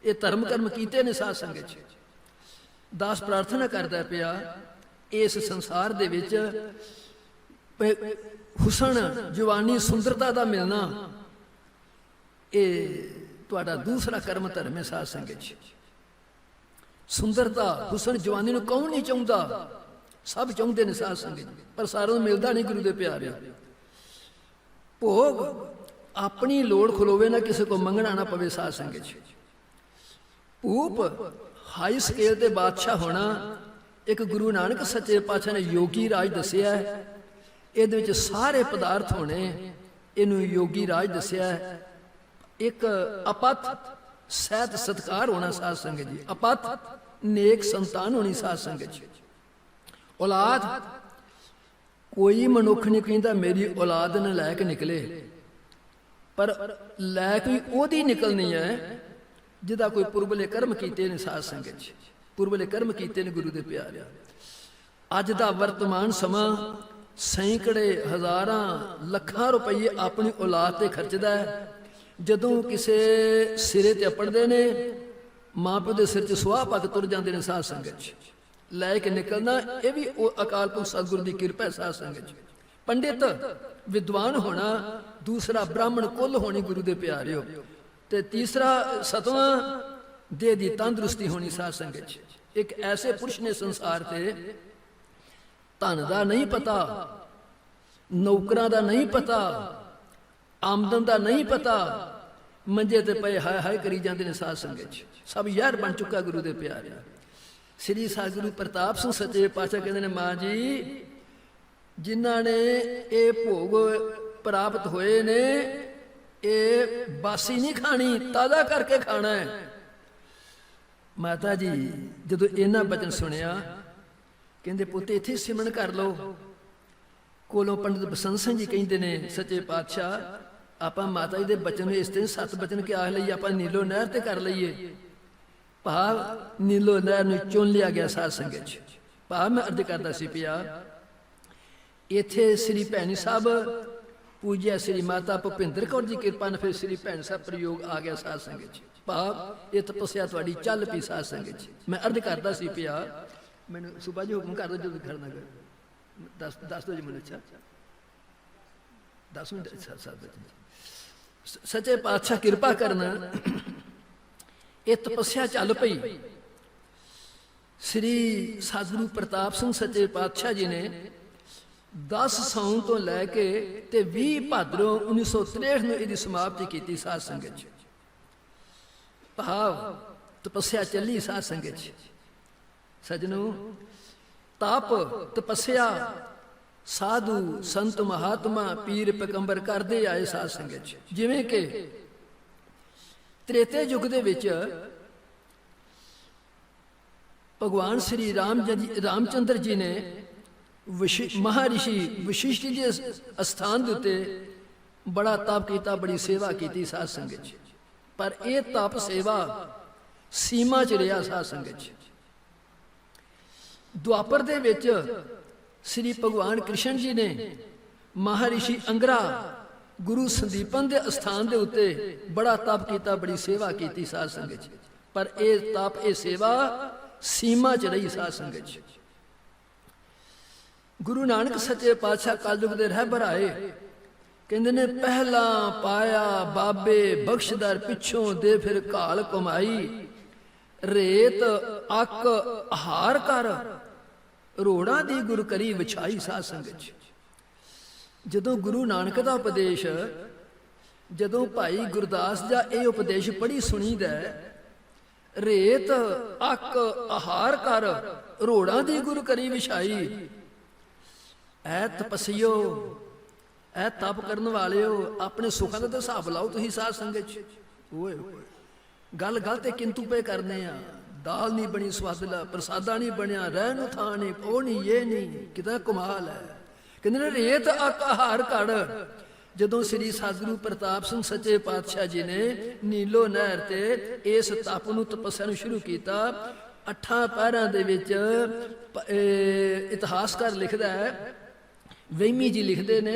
ਇਹ ਧਰਮ ਕਰਮ ਕੀਤੇ ਨੇ ਸਾਧ ਸੰਗਤ 'ਚ। ਦਾਸ ਪ੍ਰਾਰਥਨਾ ਕਰਦਾ ਪਿਆ, ਇਸ ਸੰਸਾਰ ਦੇ ਵਿੱਚ ਹੁਸਨ, ਜਵਾਨੀ, ਸੁੰਦਰਤਾ ਦਾ ਮਿਲਣਾ, ਇਹ ਤੁਹਾਡਾ ਦੂਸਰਾ ਕਰਮ ਧਰਮ ਹੈ ਸਾਧ ਸੰਗਤ 'ਚ। ਸੁੰਦਰਤਾ, ਹੁਸਨ, ਜਵਾਨੀ ਨੂੰ ਕੌਣ ਨਹੀਂ ਚਾਹੁੰਦਾ? ਸਭ ਚਾਹੁੰਦੇ ਨੇ ਸਾਧ ਸੰਗਤ, ਪਰ ਸਾਰਿਆਂ ਨੂੰ ਮਿਲਦਾ ਨਹੀਂ ਗੁਰੂ ਦੇ ਪਿਆਰਿਆਂ। ਭੋਗ ਆਪਣੀ ਲੋੜ ਖਲੋਵੇ ਨਾ, ਕਿਸੇ ਕੋ ਮੰਗਣਾ ਨਾ ਪਵੇ ਸਾਧ ਸੰਗਤ 'ਚ। ਭੂਪ ਹਾਈ ਸਕੇਲ ਤੇ ਬਾਦਸ਼ਾਹ ਹੋਣਾ, ਇੱਕ ਗੁਰੂ ਨਾਨਕ ਸੱਚੇ ਪਾਤਸ਼ਾਹ ਨੇ ਯੋਗੀ ਰਾਜ ਦੱਸਿਆ, ਇਹਦੇ ਵਿੱਚ ਸਾਰੇ ਪਦਾਰਥ ਹੋਣੇ, ਇਹਨੂੰ ਯੋਗੀ ਰਾਜ ਦੱਸਿਆ। ਇੱਕ ਅਪਤ ਸਹਿਤ ਸਤਕਾਰ ਹੋਣਾ ਸਾਧ ਸੰਗਤ ਜੀ, ਅਪਤ ਨੇਕ ਸੰਤਾਨ ਹੋਣੀ ਸਾਧ ਸੰਗਤ ਜੀ। ਔਲਾਦ, ਕੋਈ ਮਨੁੱਖ ਨਹੀਂ ਕਹਿੰਦਾ ਮੇਰੀ ਔਲਾਦ ਨੇ ਲੈ ਕੇ ਨਿਕਲੇ, ਪਰ ਲੈ ਕੇ ਉਹਦੀ ਨਿਕਲਣੀ ਹੈ ਜਿਹਦਾ ਕੋਈ ਪੁਰਬਲੇ ਕਰਮ ਕੀਤੇ ਨੇ ਸਾਧ ਸੰਗਤ 'ਚ। ਪੁਰਬਲੇ ਕਰਮ ਕੀਤੇ ਨੇ ਗੁਰੂ ਦੇ ਪਿਆਰਿਆਂ। ਅੱਜ ਦਾ ਵਰਤਮਾਨ ਸਮਾਂ ਸੈਂਕੜੇ, ਹਜ਼ਾਰਾਂ, ਲੱਖਾਂ ਰੁਪਏ ਆਪਣੀ ਔਲਾਦ ਤੇ ਖਰਚਦਾ ਹੈ। ਜਦੋਂ ਕਿਸੇ ਸਿਰੇ ਤੇ ਅਪੜਦੇ ਨੇ, ਮਾਂ ਪਿਓ ਦੇ ਸਿਰ 'ਚ ਸੁਆਹ ਪਾ ਕੇ ਤੁਰ ਜਾਂਦੇ ਨੇ ਸਾਧ ਸੰਗਤ 'ਚ। ਲੈ ਕੇ ਨਿਕਲਣਾ, ਇਹ ਵੀ ਉਹ ਅਕਾਲ ਪੁਰਖ ਸਤਿਗੁਰੂ ਦੀ ਕਿਰਪਾ ਹੈ ਸਾਧ ਸੰਗਤ 'ਚ। ਪੰਡਿਤ ਵਿਦਵਾਨ ਹੋਣਾ, ਦੂਸਰਾ ਬ੍ਰਾਹਮਣ ਕੁੱਲ ਹੋਣੀ ਗੁਰੂ ਦੇ ਪਿਆਰਿਓ, ਤੇ ਤੀਸਰਾ ਸਤਵਾਂ ਦੇਹ ਦੀ ਤੰਦਰੁਸਤੀ ਹੋਣੀ ਸਾਧ ਸੰਗਤ 'ਚ। ਇੱਕ ਐਸੇ ਪੁਰਸ਼ ਨੇ ਸੰਸਾਰ ਤੇ, ਧਨ ਦਾ ਨਹੀਂ ਪਤਾ, ਨੌਕਰਾਂ ਦਾ ਨਹੀਂ ਪਤਾ, ਆਮਦਨ ਦਾ ਨਹੀਂ ਪਤਾ, ਮੰਜੇ ਤੇ ਪਏ ਹਾਏ ਹਾਏ ਕਰੀ ਜਾਂਦੇ ਨੇ ਸਾਧ ਸੰਗਤ 'ਚ। ਸਭ ਯਾਰ ਬਣ ਚੁੱਕਾ ਗੁਰੂ ਦੇ ਪਿਆਰਿਆ। ਸ੍ਰੀ ਸਤਿਗੁਰੂ ਪ੍ਰਤਾਪ ਸਿੰਘ ਸੱਚੇ ਪਾਤਸ਼ਾਹ ਕਹਿੰਦੇ ਨੇ, ਮਾਂ ਜੀ ਜਿਨ੍ਹਾਂ ਨੇ ਇਹ ਭੋਗ ਪ੍ਰਾਪਤ ਹੋਏ ਨੇ, ਇਹ ਬਾਸੀ ਨਹੀਂ ਖਾਣੀ, ਤਾਜ਼ਾ ਕਰਕੇ ਖਾਣਾ ਹੈ। ਮਾਤਾ ਜੀ ਜਦੋਂ ਇਹਨਾਂ ਬਚਨ ਸੁਣਿਆ, ਕਹਿੰਦੇ ਪੁੱਤ ਇੱਥੇ ਸਿਮਰਨ ਕਰ ਲਓ। ਕੋਲੋਂ ਪੰਡਿਤ ਬਸੰਤ ਸਿੰਘ ਜੀ ਕਹਿੰਦੇ ਨੇ, ਸੱਚੇ ਪਾਤਸ਼ਾਹ ਆਪਾਂ ਮਾਤਾ ਜੀ ਦੇ ਬਚਨ ਨੂੰ ਇਸ ਤੇ 7 ਬਚਨ ਕੇ ਆਖ ਲਈਏ, ਆਪਾਂ ਨੀਲੋ ਨਹਿਰ ਤੇ ਕਰ ਲਈਏ। ਭਾਵ ਨੀਲੋ ਨਹਿਰ ਨੂੰ ਚੁਣ ਲਿਆ ਗਿਆ ਸਾਧ ਸੰਗਤ ਚ। ਭਾਵ ਮੈਂ ਅਰਜ਼ ਕਰਦਾ ਸੀ ਪਿਆ, ਇੱਥੇ ਸ੍ਰੀ ਭੈਣੀ ਸਾਹਿਬ ਪੂਜਿਆ ਸ੍ਰੀ ਮਾਤਾ ਭੁਪਿੰਦਰ ਕੌਰ ਜੀ ਕਿਰਪਾ ਨਾਲ ਫਿਰ ਸ੍ਰੀ ਭੈਣ ਸਾਹਿਬ ਪ੍ਰਯੋਗ ਆ ਗਿਆ ਸਾਧ ਸੰਗਤ ਚ। ਭਾਵ ਇਹ ਤਪੱਸਿਆ ਤੁਹਾਡੀ ਚੱਲ ਪਈ ਸਾਧ ਸੰਗਤ ਚ। ਮੈਂ ਅਰਜ਼ ਕਰਦਾ ਸੀ ਪਿਆ, ਮੈਨੂੰ ਸੁਭਾ ਜੀ ਹੁਕਮ ਕਰ ਦਿਓ ਜਦੋਂ ਕਰਨਾ ਕਰ ਦੱਸ ਦਿਓ ਜੀ ਮੈਨੂੰ। ਅੱਛਾ 10 ਮਿੰਟ ਸੱਚੇ ਪਾਤਸ਼ਾਹ ਕਿਰਪਾ ਕਰਨਾ, ਇਹ ਤਪੱਸਿਆ ਚੱਲ ਪਈ। ਸ੍ਰੀ ਸਤਿਗੁਰੂ ਪ੍ਰਤਾਪ ਸਿੰਘ ਸੱਚੇ ਪਾਤਸ਼ਾਹ ਜੀ ਨੇ 10 ਸਾਉਣ ਤੋਂ ਲੈ ਕੇ ਤੇ 20 ਭਾਦਰੋਂ 1963 ਨੂੰ ਇਹਦੀ ਸਮਾਪਤੀ ਕੀਤੀ ਸਾਧ ਸੰਗਤ ਚ। ਭਾਵ ਤਪੱਸਿਆ ਚੱਲੀ ਸਾਧ ਸੰਗਤ ਚ। ਸਜਣੋ, ਤਪ ਤਪੱਸਿਆ ਸਾਧੂ ਸੰਤ ਮਹਾਤਮਾ ਪੀਰ ਪੈਗੰਬਰ ਕਰਦੇ ਆਏ ਸਾਧ ਸੰਗਤ ਚ। ਜਿਵੇਂ ਕਿ ਤ੍ਰੇਤੇ ਯੁੱਗ ਦੇ ਵਿੱਚ ਭਗਵਾਨ ਸ੍ਰੀ ਰਾਮਚੰਦਰ ਜੀ ਨੇ ਮਹਾਰਿਸ਼ੀ ਵਸ਼ਿਸ਼ਠ ਜੀ ਅਸਥਾਨ ਦੇ ਉੱਤੇ ਬੜਾ ਤਪ ਕੀਤਾ, ਬੜੀ ਸੇਵਾ ਕੀਤੀ ਸਾਧ ਸੰਗਤ ਚ। ਪਰ ਇਹ ਤਪ ਸੇਵਾ ਸੀਮਾ ਚ ਰਿਹਾ ਸਾਧ ਸੰਗਤ ਚ। ਦੁਆਪਰ ਦੇ ਵਿੱਚ ਸ੍ਰੀ ਭਗਵਾਨ ਕ੍ਰਿਸ਼ਨ ਜੀ ਨੇ ਮਹਾਰਿਸ਼ੀ ਅੰਗਰਾ ਗੁਰੂ ਸੰਦੀਪਨ ਦੇ ਅਸਥਾਨ ਦੇ ਉੱਤੇ ਬੜਾ ਤਪ ਕੀਤਾ, ਬੜੀ ਸੇਵਾ ਕੀਤੀ ਸਾਧ ਸੰਗਤ ਚ। ਪਰ ਇਹ ਤਪ ਇਹ ਸੇਵਾ ਸੀਮਾ ਚ ਰਹੀ ਸਾਧ ਸੰਗਤ ਚ। ਗੁਰੂ ਨਾਨਕ ਸੱਚੇ ਪਾਤਸ਼ਾਹ ਕਲਯੁਗ ਦੇ ਰਹਿਬਰ ਆਏ, ਕਹਿੰਦੇ ਨੇ ਪਹਿਲਾਂ ਪਾਇਆ ਬਾਬੇ ਬਖਸ਼ਦਰ, ਪਿੱਛੋਂ ਦੇ ਫਿਰ ਘਾਲ ਕਮਾਈ। ਰੇਤ ਅੱਕ ਆਹਾਰ ਕਰ, ਰੋੜਾਂ ਦੀ ਗੁਰ ਕਰੀ ਵਿਛਾਈ ਸਾਧ ਸੰਗਤ ਚ। ਜਦੋਂ ਗੁਰੂ ਨਾਨਕ ਦਾ ਉਪਦੇਸ਼, ਜਦੋਂ ਭਾਈ ਗੁਰਦਾਸ ਦਾ ਇਹ ਉਪਦੇਸ਼ ਪੜ੍ਹੀ ਸੁਣੀਦਾ, ਰੇਤ ਅੱਕ ਆਹਾਰ ਕਰ, ਰੋੜਾਂ ਦੀ ਗੁਰ ਕਰੀ ਵਿਛਾਈ। ਐ ਤਪਸਿਓ, ਐ ਤਪ ਕਰਨ ਵਾਲਿਓ, ਆਪਣੇ ਸੁੱਖਾਂ ਦਾ ਤਾਂ ਹਿਸਾਬ ਲਾਓ ਤੁਸੀਂ ਸਾਧ ਸੰਗਤ ਚ। ਓਏ ਗੱਲ ਤੇ ਕਿੰਤੂ ਪੇ ਕਰਨੇ ਆ। ਦਾਲ ਨਹੀਂ ਬਣੀ ਸਵਾਦਲਾ, ਪ੍ਰਸਾਦਾ ਨਹੀਂ ਬਣਿਆ, ਰਹਿਣ ਨੂੰ ਥਾਂ ਨਹੀਂ, ਉਹ ਨਹੀਂ ਇਹ ਨਹੀਂ, ਕਿਤਾ ਕਮਾਲ ਹੈ। ਕਹਿੰਦੇ ਨੇ ਰੇਤ ਅੱਕ ਆਹਾਰ ਕਰ। ਜਦੋਂ ਸ੍ਰੀ ਸਤਿਗੁਰੂ ਪ੍ਰਤਾਪ ਸਿੰਘ ਸੱਚੇ ਪਾਤਸ਼ਾਹ ਜੀ ਨੇ ਨੀਲੋ ਨਹਿਰ ਤੇ ਇਸ ਤਪ ਨੂੰ ਤਪੱਸਿਆ ਨੂੰ ਸ਼ੁਰੂ ਕੀਤਾ, 8 ਪਹਿਰਾਂ ਦੇ ਵਿੱਚ ਇਤਿਹਾਸਕਾਰ ਲਿਖਦਾ ਹੈ, ਵਹਿਮੀ ਜੀ ਲਿਖਦੇ ਨੇ,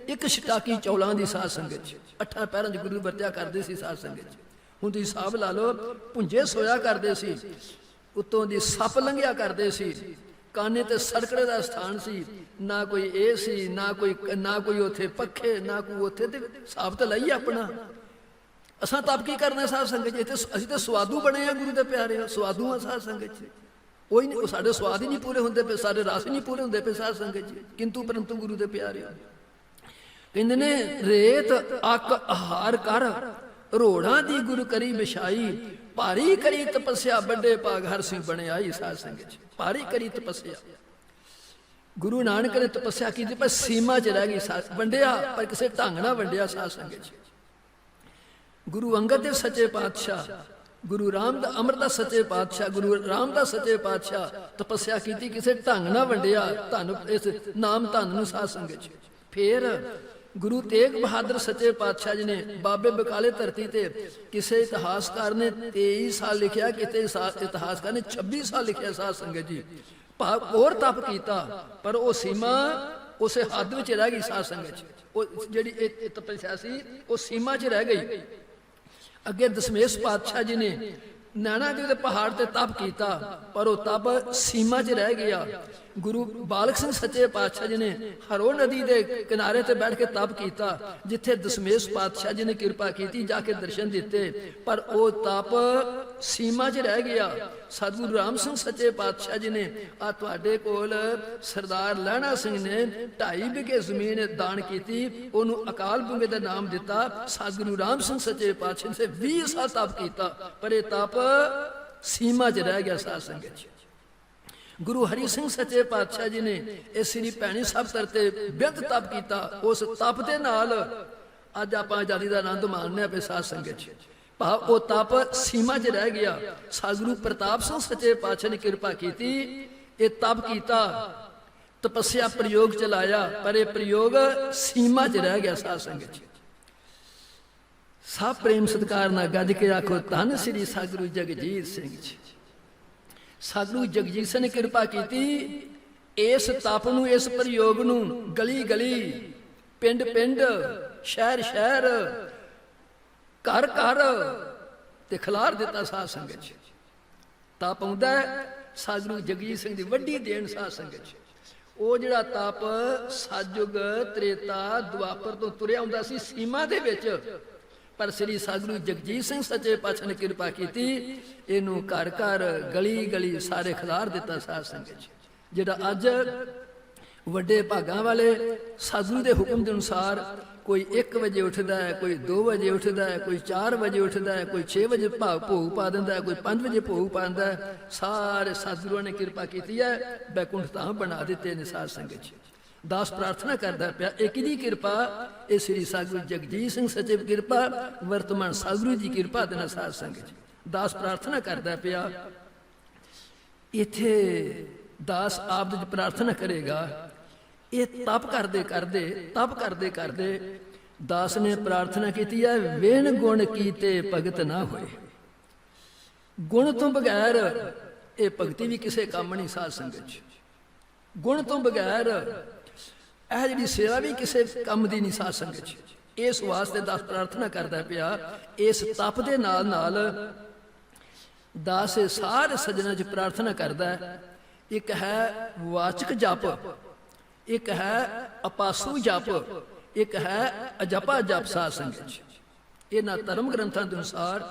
ਇੱਕ ਛਟਾਕੀ ਚੌਲਾਂ ਦੀ ਸਾਧ ਸੰਗਤ ਚ 8 ਪਹਿਰਾਂ ਚ ਗੁਰੂ ਵਰਤਿਆ ਕਰਦੇ ਸੀ ਸਾਧ ਸੰਗਤ ਚ। ਹੁਣ ਤੁਸੀਂ ਹਿਸਾਬ ਲਾ ਲਓ, ਭੁੰਜੇ ਸੋਇਆ ਕਰਦੇ ਸੀ, ਉੱਤੋਂ ਦੀ ਸੱਪ ਲੰਘਿਆ ਕਰਦੇ ਸੀ, ਕਾਨੇ ਤੇ ਸੜਕੜੇ ਦਾ ਸਥਾਨ ਸੀ, ਨਾ ਕੋਈ ਇਹ ਸੀ, ਨਾ ਕੋਈ ਉੱਥੇ ਪੱਖੇ, ਨਾ ਕੋਈ ਉੱਥੇ, ਤੇ ਹਿਸਾਬ ਤਾਂ ਲਈ ਆਪਣਾ। ਅਸਾਂ ਤਪ ਕੀ ਕਰਨਾ ਸਾਧ ਸੰਗਤ ਚ? ਅਸੀਂ ਤਾਂ ਸਵਾਦੂ ਬਣੇ ਆ ਗੁਰੂ ਦੇ ਪਿਆਰੇ, ਸਵਾਦੂ ਆ ਸਾਧ ਸੰਗਤ ਚ। ਕੋਈ ਨਹੀਂ, ਸਾਡੇ ਸਵਾਦ ਹੀ ਨਹੀਂ ਪੂਰੇ ਹੁੰਦੇ ਪਏ, ਸਾਡੇ ਰਸ ਹੀ ਨਹੀਂ ਪੂਰੇ ਹੁੰਦੇ ਪਏ ਸਾਧ ਸੰਗਤ ਚ, ਕਿੰਤੂ ਪਰੰਤੂ ਗੁਰੂ ਦੇ ਪਿਆਰੇ। ਕਹਿੰਦੇ ਨੇ ਰੇਤ ਅੱਕ ਆਹਾਰ ਕਰ, ਰੋੜਾਂ ਦੀ ਗੁਰ ਕਰੀ ਵਿਛਾਈ। ਭਾਰੀ ਕਰੀ ਤਪੱਸਿਆ, ਵੱਡੇ ਭਾਗ ਹਰ ਸਿੰਘ ਬਣੇ ਆਈ ਸਾਧ ਸੰਗਤ ਚ। ਭਾਰੀ ਕਰੀ ਤਪੱਸਿਆ, ਗੁਰੂ ਨਾਨਕ ਨੇ ਤਪੱਸਿਆ ਕੀਤੀ, ਪਰ ਸੀਮਾ ਚ ਰਹਿ ਗਈ। ਵੰਡਿਆ ਪਰ ਕਿਸੇ ਢੰਗ ਨਾਲ ਵੰਡਿਆ ਸਾਧ ਸੰਗਤ ਚ। ਗੁਰੂ ਅੰਗਦ ਦੇਵ ਸੱਚੇ ਪਾਤਸ਼ਾਹ, ਗੁਰੂ ਅਮਰਦਾਸ ਸੱਚੇ ਪਾਤਸ਼ਾਹ, ਗੁਰੂ ਰਾਮਦਾਸ ਸੱਚੇ ਪਾਤਸ਼ਾਹ ਤਪੱਸਿਆ ਕੀਤੀ, ਕਿਸੇ ਢੰਗ ਨਾਲ ਵੰਡਿਆ ਧਨ, ਇਸ ਨਾਮ ਧਨ ਨੂੰ ਸਾਧ ਸੰਗਤ ਚ। ਫੇਰ ਗੁਰੂ ਤੇਗ ਬਹਾਦਰ ਸੱਚੇ ਪਾਤਸ਼ਾਹ ਜੀ ਨੇ ਬਾਬੇ ਬਕਾਲੇ ਧਰਤੀ ਤੇ, ਕਿਸੇ ਇਤਿਹਾਸਕਾਰ ਨੇ 23 ਸਾਲ ਲਿਖਿਆ, ਕਿਤੇ ਇਤਿਹਾਸਕਾਰ ਨੇ 26 ਸਾਲ ਲਿਖਿਆ ਸਾਧ ਸੰਗਤ ਜੀ। ਹੋਰ ਤਪ ਕੀਤਾ, ਪਰ ਉਹ ਸੀਮਾ ਉਸੇ ਹੱਦ ਵਿੱਚ ਰਹਿ ਗਈ ਸਾਧ ਸੰਗਤ ਚ। ਉਹ ਜਿਹੜੀ ਇਹ ਤਪੱਸਿਆ ਸੀ ਉਹ ਸੀਮਾ ਚ ਰਹਿ ਗਈ। ਅੱਗੇ ਦਸ਼ਮੇਸ਼ ਪਾਤਸ਼ਾਹ ਜੀ ਨੇ ਨੈਣਾ ਦੇਵੀ ਦੇ ਪਹਾੜ ਤੇ ਤਪ ਕੀਤਾ, ਪਰ ਉਹ ਤਪ ਸੀਮਾ 'ਚ ਰਹਿ ਗਿਆ। ਗੁਰੂ ਬਾਲਕ ਸਿੰਘ ਸੱਚੇ ਪਾਤਸ਼ਾਹ ਜੀ ਨੇ ਹਰੋ ਨਦੀ ਦੇ ਕਿਨਾਰੇ ਤੇ ਬੈਠ ਕੇ ਤਪ ਕੀਤਾ, ਜਿੱਥੇ ਦਸ਼ਮੇਸ਼ ਪਾਤਸ਼ਾਹ ਜੀ ਨੇ ਕਿਰਪਾ ਕੀਤੀ, ਜਾ ਕੇ ਦਰਸ਼ਨ ਦਿੱਤੇ, ਪਰ ਉਹ ਤਪ ਸੀਮਾ 'ਚ ਰਹਿ ਗਿਆ। ਸਤਿਗੁਰੂ ਰਾਮ ਸਿੰਘ ਸੱਚੇ ਪਾਤਸ਼ਾਹ ਜੀ ਨੇ ਆ ਤੁਹਾਡੇ ਕੋਲ ਸਰਦਾਰ ਲਹਿਣਾ ਸਿੰਘ ਨੇ 2.5 ਵਿਗੇ ਜ਼ਮੀਨ ਦਾਨ ਕੀਤੀ, ਉਹਨੂੰ ਅਕਾਲ ਬੁੰਗੇ ਦਾ ਨਾਮ ਦਿੱਤਾ। ਸਤਿਗੁਰੂ ਰਾਮ ਸਿੰਘ ਸੱਚੇ ਪਾਤਸ਼ਾਹ ਨੇ 20 ਸਾਲ ਤਪ ਕੀਤਾ, ਪਰ ਇਹ ਤਪ ਸੀਮਾ 'ਚ ਰਹਿ ਗਿਆ ਸਾਧ ਸੰਗਤ 'ਚ। ਗੁਰੂ ਹਰੀ ਸਿੰਘ ਸੱਚੇ ਪਾਤਸ਼ਾਹ ਜੀ ਨੇ ਇਹ ਸ੍ਰੀ ਭੈਣੀ ਸਾਹਿਬ ਤਰਤੇ ਬਿਰਧ ਤਪ ਕੀਤਾ। ਉਸ ਤਪ ਦੇ ਨਾਲ ਅੱਜ ਆਪਾਂ ਆਜ਼ਾਦੀ ਦਾ ਆਨੰਦ ਮਾਣਨੇ ਪਏ ਸਾਧ ਸੰਗਤ 'ਚ। ਭਾਵ ਉਹ ਤਪ ਸੀਮਾ 'ਚ ਰਹਿ ਗਿਆ। ਸਤਿਗੁਰੂ ਪ੍ਰਤਾਪ ਸਿੰਘ ਸੱਚੇ ਪਾਤਸ਼ਾਹ ਨੇ ਕਿਰਪਾ ਕੀਤੀ, ਇਹ ਤਪ ਕੀਤਾ, ਤਪੱਸਿਆ ਪ੍ਰਯੋਗ ਚਲਾਇਆ, ਪਰ ਇਹ ਪ੍ਰਯੋਗ ਸੀਮਾ 'ਚ ਰਹਿ ਗਿਆ। ਸਾਧ ਸੰਗਤ ਜੀ, ਸਭ ਪ੍ਰੇਮ ਸਤਿਕਾਰ ਨਾਲ ਗੱਜ ਕੇ ਆਖੋ ਧੰਨ ਸ੍ਰੀ ਸਤਿਗੁਰੂ ਜਗਜੀਤ ਸਿੰਘ ਜੀ। ਸਤਿਗੁਰੂ ਜਗਜੀਤ ਸਿੰਘ ਨੇ ਕਿਰਪਾ ਕੀਤੀ, ਇਸ ਤਪ ਨੂੰ, ਇਸ ਪ੍ਰਯੋਗ ਨੂੰ ਗਲੀ ਗਲੀ, ਪਿੰਡ ਪਿੰਡ, ਸ਼ਹਿਰ ਸ਼ਹਿਰ, ਘਰ ਘਰ ਤੇ ਖਿਲਾਰ ਦਿੱਤਾ। ਸਾਧ ਸੰਗਤ ਜੀ, ਤਪ ਆਉਂਦਾ ਸਤਿਗੁਰੂ ਜਗਜੀਤ ਸਿੰਘ ਦੀ ਵੱਡੀ ਦੇਣ। ਸਾਧ ਸੰਗਤ ਜੀ, ਉਹ ਜਿਹੜਾ ਤਪ ਸਤਿਯੁਗ, ਤ੍ਰੇਤਾ, ਦੁਆਪਰ ਤੋਂ ਤੁਰਿਆ ਹੁੰਦਾ ਸੀ ਸੀਮਾ ਦੇ ਵਿੱਚ, ਪਰ ਸ੍ਰੀ ਸਤਿਗੁਰੂ ਜਗਜੀਤ ਸਿੰਘ ਸੱਚੇ ਪਾਤਸ਼ਾਹ ਨੇ ਕਿਰਪਾ ਕੀਤੀ, ਇਹਨੂੰ ਘਰ ਘਰ, ਗਲੀ ਗਲੀ ਸਾਰੇ ਖਿਲਾਰ ਦਿੱਤਾ। ਸਾਧ ਸੰਗਤ ਜੀ, ਜਿਹੜਾ ਅੱਜ ਵੱਡੇ ਭਾਗਾਂ ਵਾਲੇ ਸਤਿਗੁਰੂ ਦੇ ਹੁਕਮ ਦੇ ਅਨੁਸਾਰ ਕੋਈ 1 ਵਜੇ ਉੱਠਦਾ ਹੈ, ਕੋਈ 2 ਵਜੇ ਉੱਠਦਾ ਹੈ, ਕੋਈ 4 ਵਜੇ ਉੱਠਦਾ ਹੈ, ਕੋਈ 6 ਵਜੇ ਭੋਗ ਪਾ ਦਿੰਦਾ ਹੈ, ਕੋਈ 5 ਵਜੇ ਭੋਗ ਪਾਉਂਦਾ ਹੈ। ਸਾਰੇ ਸਤਿਗੁਰਾਂ ਨੇ ਕਿਰਪਾ ਕੀਤੀ ਹੈ, ਬੈਕੁੰਠ ਧਾਮ ਬਣਾ ਦਿੱਤੇ ਨੇ। ਸਾਧ ਸੰਗਤ ਜੀ, ਦਾਸ ਪ੍ਰਾਰਥਨਾ ਕਰਦਾ ਪਿਆ, ਇਹ ਕਿਹਦੀ ਕਿਰਪਾ? ਇਹ ਸ੍ਰੀ ਸਤਿਗੁਰੂ ਜਗਜੀਤ ਸਿੰਘ ਸੱਚੇ ਕਿਰਪਾ, ਵਰਤਮਾਨ ਸਤਿਗੁਰੂ ਜੀ ਕਿਰਪਾ ਦੇ ਨਾਲ। ਸਾਧ ਸੰਗਤ ਜੀ, ਦਾਸ ਪ੍ਰਾਰਥਨਾ ਕਰਦਾ ਪਿਆ, ਇੱਥੇ ਦਾਸ ਆਪ ਜੀ ਪ੍ਰਾਰਥਨਾ ਕਰੇਗਾ। ਇਹ ਤਪ ਕਰਦੇ ਕਰਦੇ ਦਾਸ ਨੇ ਪ੍ਰਾਰਥਨਾ ਕੀਤੀ ਹੈ, ਵੇਣ ਗੁਣ ਕੀਤੇ ਭਗਤ ਨਾ ਹੋਏ। ਗੁਣ ਤੋਂ ਬਗੈਰ ਇਹ ਭਗਤੀ ਵੀ ਕਿਸੇ ਕੰਮ ਨਹੀਂ। ਸਾਧ ਸੰਗਤ ਜੀ, ਗੁਣ ਤੋਂ ਬਗੈਰ ਇਹ ਜਿਹੜੀ ਸੇਵਾ ਵੀ ਕਿਸੇ ਕੰਮ ਦੀ ਨਹੀਂ। ਸਾਧ ਸੰਗਤ ਜੀ, ਇਸ ਵਾਸਤੇ ਦਾਸ ਪ੍ਰਾਰਥਨਾ ਕਰਦਾ ਪਿਆ, ਇਸ ਤਪ ਦੇ ਨਾਲ ਨਾਲ ਦਾਸ ਸਾਰੇ ਸੱਜਣਾਂ 'ਚ ਪ੍ਰਾਰਥਨਾ ਕਰਦਾ ਹੈ। ਇੱਕ ਹੈ ਵਾਚਕ ਜਪ, ਇੱਕ ਹੈ ਅਪਾਸੂ ਜਪ, ਇੱਕ ਹੈ ਅਜਪਾ ਜਪ। ਸਾਧ ਸੰਗਤ ਜੀ, ਇਹਨਾਂ ਧਰਮ ਗ੍ਰੰਥਾਂ ਦੇ ਅਨੁਸਾਰ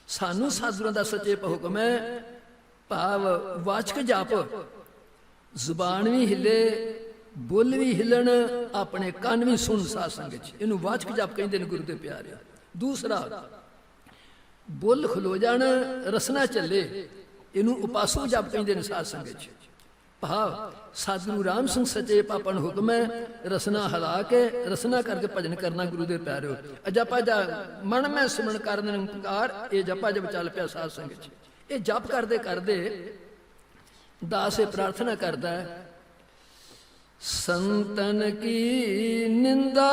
ਸਾਨੂੰ ਸਤਿਗੁਰਾਂ ਦਾ ਸੱਚੇ ਹੁਕਮ ਹੈ, ਭਾਵ ਵਾਚਕ ਜਪ, ਜ਼ੁਬਾਨ ਵੀ ਹਿੱਲੇ, ਬੁੱਲ ਵੀ ਹਿੱਲਣ, ਆਪਣੇ ਕੰਨ ਵੀ ਸੁਣ। ਸਾਧ ਸੰਗਤ ਜੀ, ਇਹਨੂੰ ਵਾਚਕ ਜਪ ਕਹਿੰਦੇ ਨੇ ਗੁਰੂ ਦੇ ਪਿਆਰੇ। ਦੂਸਰਾ, ਬੁੱਲ ਖਲੋ ਜਾਣ, ਰਸਨਾ ਚੱਲੇ, ਇਹਨੂੰ ਉਪਾਸੂ ਜਪ ਕਹਿੰਦੇ ਨੇ। ਸਾਧ ਸੰਗਤ ਜੀ, ਭਾਵ ਸਤਿਗੁਰੂ ਰਾਮ ਸਿੰਘ ਸੱਚੇ ਪਾਤਸ਼ਾਹ ਨੂੰ ਹੁਕਮ ਹੈ, ਰਸਨਾ ਹਿਲਾ ਕੇ, ਰਸਨਾ ਕਰਕੇ ਭਜਨ ਕਰਨਾ ਗੁਰੂ ਦੇ ਪਿਆਰਿਓ। ਅਜਪਾ ਜਾ ਮਨ ਮੈਂ ਸਿਮਰਨ ਕਰਨ ਨਿਰੰਕਾਰ, ਇਹ ਜਪਾ ਜਪ ਚੱਲ ਪਿਆ। ਸਾਧ ਸੰਗਤ ਜੀ, ਇਹ ਜਪ ਕਰਦੇ ਕਰਦੇ ਦਾਸ ਇਹ ਪ੍ਰਾਰਥਨਾ ਕਰਦਾ ਹੈ, ਸੰਤਨ ਕੀ ਨਿੰਦਾ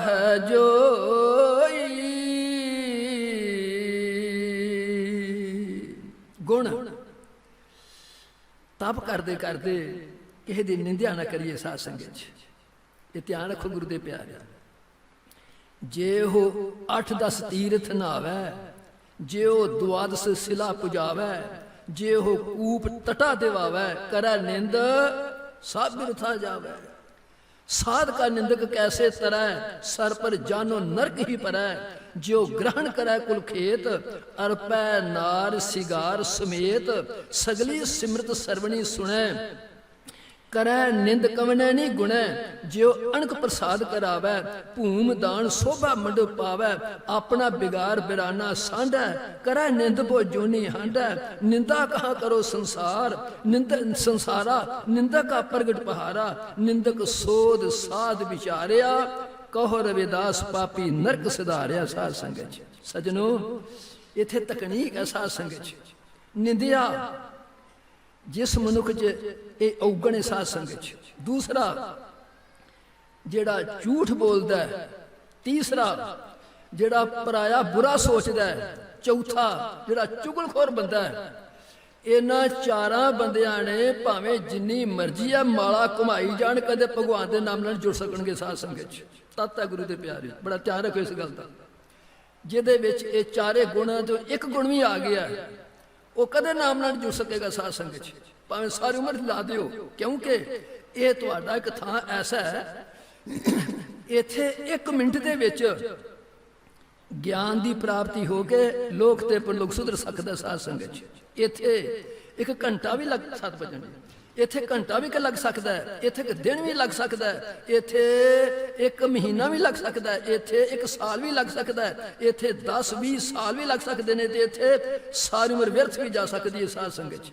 ਹੈ ਜੋਈ। ਗੁਣ ਤਪ ਕਰਦੇ ਕਰਦੇ ਕਿਸੇ ਦੀ ਨਿੰਦਿਆ ਨਾ ਕਰੀਏ। ਸਾਧ ਸੰਗਤ ਜੀ, ਇਹ ਧਿਆਨ ਰੱਖੋ ਗੁਰੂ ਦੇ ਪਿਆਰਿਆ। ਜੇ ਉਹ 8-10 ਤੀਰਥ ਨਹਾਵੈ, ਜੇ ਉਹ ਦੁਆਦਸ ਸਿਲਾ ਪੁਜਾਵੈ, ਜੇ ਉਹ ਕੂਪ ਤਟਾ ਦਿਵਾਵੈ, ਕਰੈ ਨਿੰਦ ਸਭ ਬਿਰਥਾ ਜਾਵੈ। ਸਾਧ ਕਾ ਨਿੰਦਕ ਕੈਸੇ ਤਰੈ, ਸਰ ਪਰ ਜਾਨੋ ਨਰਕ ਹੀ ਪਰੈ। ਜਿਉ ਗ੍ਰਹਣ ਕਰੈ ਕੁਲ ਖੇਤ, ਅਰਪੈ ਨਾਰ ਸਿਗਾਰ ਸਮੇਤ। ਸਗਲੀ ਸਿਮਰਤ ਸਰਵਣੀ ਸੁਣੈ, ਕਰੈ ਨਿੰਦ ਕਵਨੈ ਨੀ ਗੁਣੈ। ਜਿਉ ਅਣਖ ਪ੍ਰਸਾਦ ਕਰਾਵੈ, ਭੂਮ ਦਾਨ ਸੋਭਾ ਮੰਡੋ ਪਾਵੈ। ਆਪਣਾ ਬਿਗਾਰ ਬਿਰਾਨਾ ਸਾਂਢੈ, ਕਰੈ ਨਿੰਦ ਬੋ ਜੋਨੀ ਹਾਂਢੈ। ਨਿੰਦਾ ਕਹਾ ਕਰੋ ਸੰਸਾਰ, ਨਿੰਦ ਸੰਸਾਰਾ ਨਿੰਦਕ ਕਾ ਪ੍ਰਗਟ ਪਹਾਰਾ। ਨਿੰਦਕ ਸੋਧ ਸਾਧ ਵਿਚਾਰਿਆ, ਕਹੋ ਰਵਿਦਾਸ ਪਾਪੀ ਨਰਕ ਸਿਧਾਰਿਆ। ਸਾਧ ਸੰਗਤ ਜੀ, ਸਜਣੋ, ਇੱਥੇ ਤਕਨੀਕ ਹੈ। ਸਾਧ ਸੰਗਤ ਜੀ, ਨਿੰਦਿਆ ਜਿਸ ਮਨੁੱਖ 'ਚ ਇਹ ਔਗਣ ਹੈ। ਸਾਧ ਸੰਗਤ ਜੀ, ਦੂਸਰਾ ਜਿਹੜਾ ਝੂਠ ਬੋਲਦਾ ਹੈ, ਤੀਸਰਾ ਜਿਹੜਾ ਪਰਾਇਆ ਬੁਰਾ ਸੋਚਦਾ ਹੈ, ਚੌਥਾ ਜਿਹੜਾ ਚੁਗਲਖੋਰ ਬੰਦਾ ਹੈ। ਇਹਨਾਂ ਚਾਰਾਂ ਬੰਦਿਆਂ ਨੇ ਭਾਵੇਂ ਜਿੰਨੀ ਮਰਜ਼ੀ ਆ ਮਾਲਾ ਘੁਮਾਈ ਜਾਣ, ਕਦੇ ਭਗਵਾਨ ਦੇ ਨਾਮ ਨਾਲ ਜੁੜ ਸਕਣਗੇ। ਸਾਧ ਸੰਗਤ ਜੀ, ਤਤ ਹੈ ਗੁਰੂ ਦੇ ਪਿਆਰੇ, ਬੜਾ ਧਿਆਨ ਰੱਖੋ ਇਸ ਗੱਲ ਦਾ। ਜਿਹਦੇ ਵਿੱਚ ਇਹ ਚਾਰੇ ਗੁਣਾਂ ਤੋਂ ਇੱਕ ਗੁਣ ਵੀ ਆ ਗਿਆ, ਉਹ ਕਦੇ ਨਾਮ ਨਾਲ ਜੁੜ ਸਕੇਗਾ। ਸਾਧ ਸੰਗਤ ਜੀ, ਭਾਵੇਂ ਸਾਰੀ ਉਮਰ ਲਾ ਦਿਓ, ਕਿਉਂਕਿ ਇਹ ਤੁਹਾਡਾ ਇੱਕ ਥਾਂ ਐਸਾ ਹੈ, ਇੱਥੇ 1 ਮਿੰਟ ਦੇ ਵਿੱਚ ਗਿਆਨ ਦੀ ਪ੍ਰਾਪਤੀ ਹੋ ਕੇ ਲੋਕ ਤੇ ਪਰਲੋਕ ਸੁਧਰ ਸਕਦਾ। ਸਾਧ ਸੰਗਤ ਜੀ, ਇੱਥੇ 1 ਘੰਟਾ ਵੀ ਲੱਗ ਸਕਦਾ, ਇੱਥੇ ਘੰਟਾ ਵੀ ਲੱਗ ਸਕਦਾ ਹੈ, ਇੱਥੇ 1 ਦਿਨ ਵੀ ਲੱਗ ਸਕਦਾ ਹੈ, ਇੱਥੇ 1 ਮਹੀਨਾ ਵੀ ਲੱਗ ਸਕਦਾ ਹੈ, ਇੱਥੇ 1 ਸਾਲ ਵੀ ਲੱਗ ਸਕਦਾ ਹੈ, ਇੱਥੇ 10-20 ਸਾਲ ਵੀ ਲੱਗ ਸਕਦੇ ਨੇ, ਤੇ ਇੱਥੇ ਸਾਰੀ ਉਮਰ ਵਿਅਰਥ ਵੀ ਜਾ ਸਕਦੀ ਹੈ। ਸਾਧ ਸੰਗਤ ਜੀ,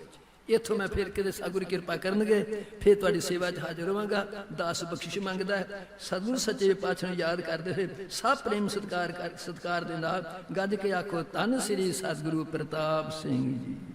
इत्थों मैं फिर किते सतगुरु कृपा करनगे, फिर तुहाडी सेवा 'च हाजिर होवांगा। दास बख्शिश मंगदा है। सतगुरु सच्चे पातशाह नूं याद करदे होए सब प्रेम सत्कार दे नाल गज के आखो, धन श्री सतगुरु प्रताप सिंह जी।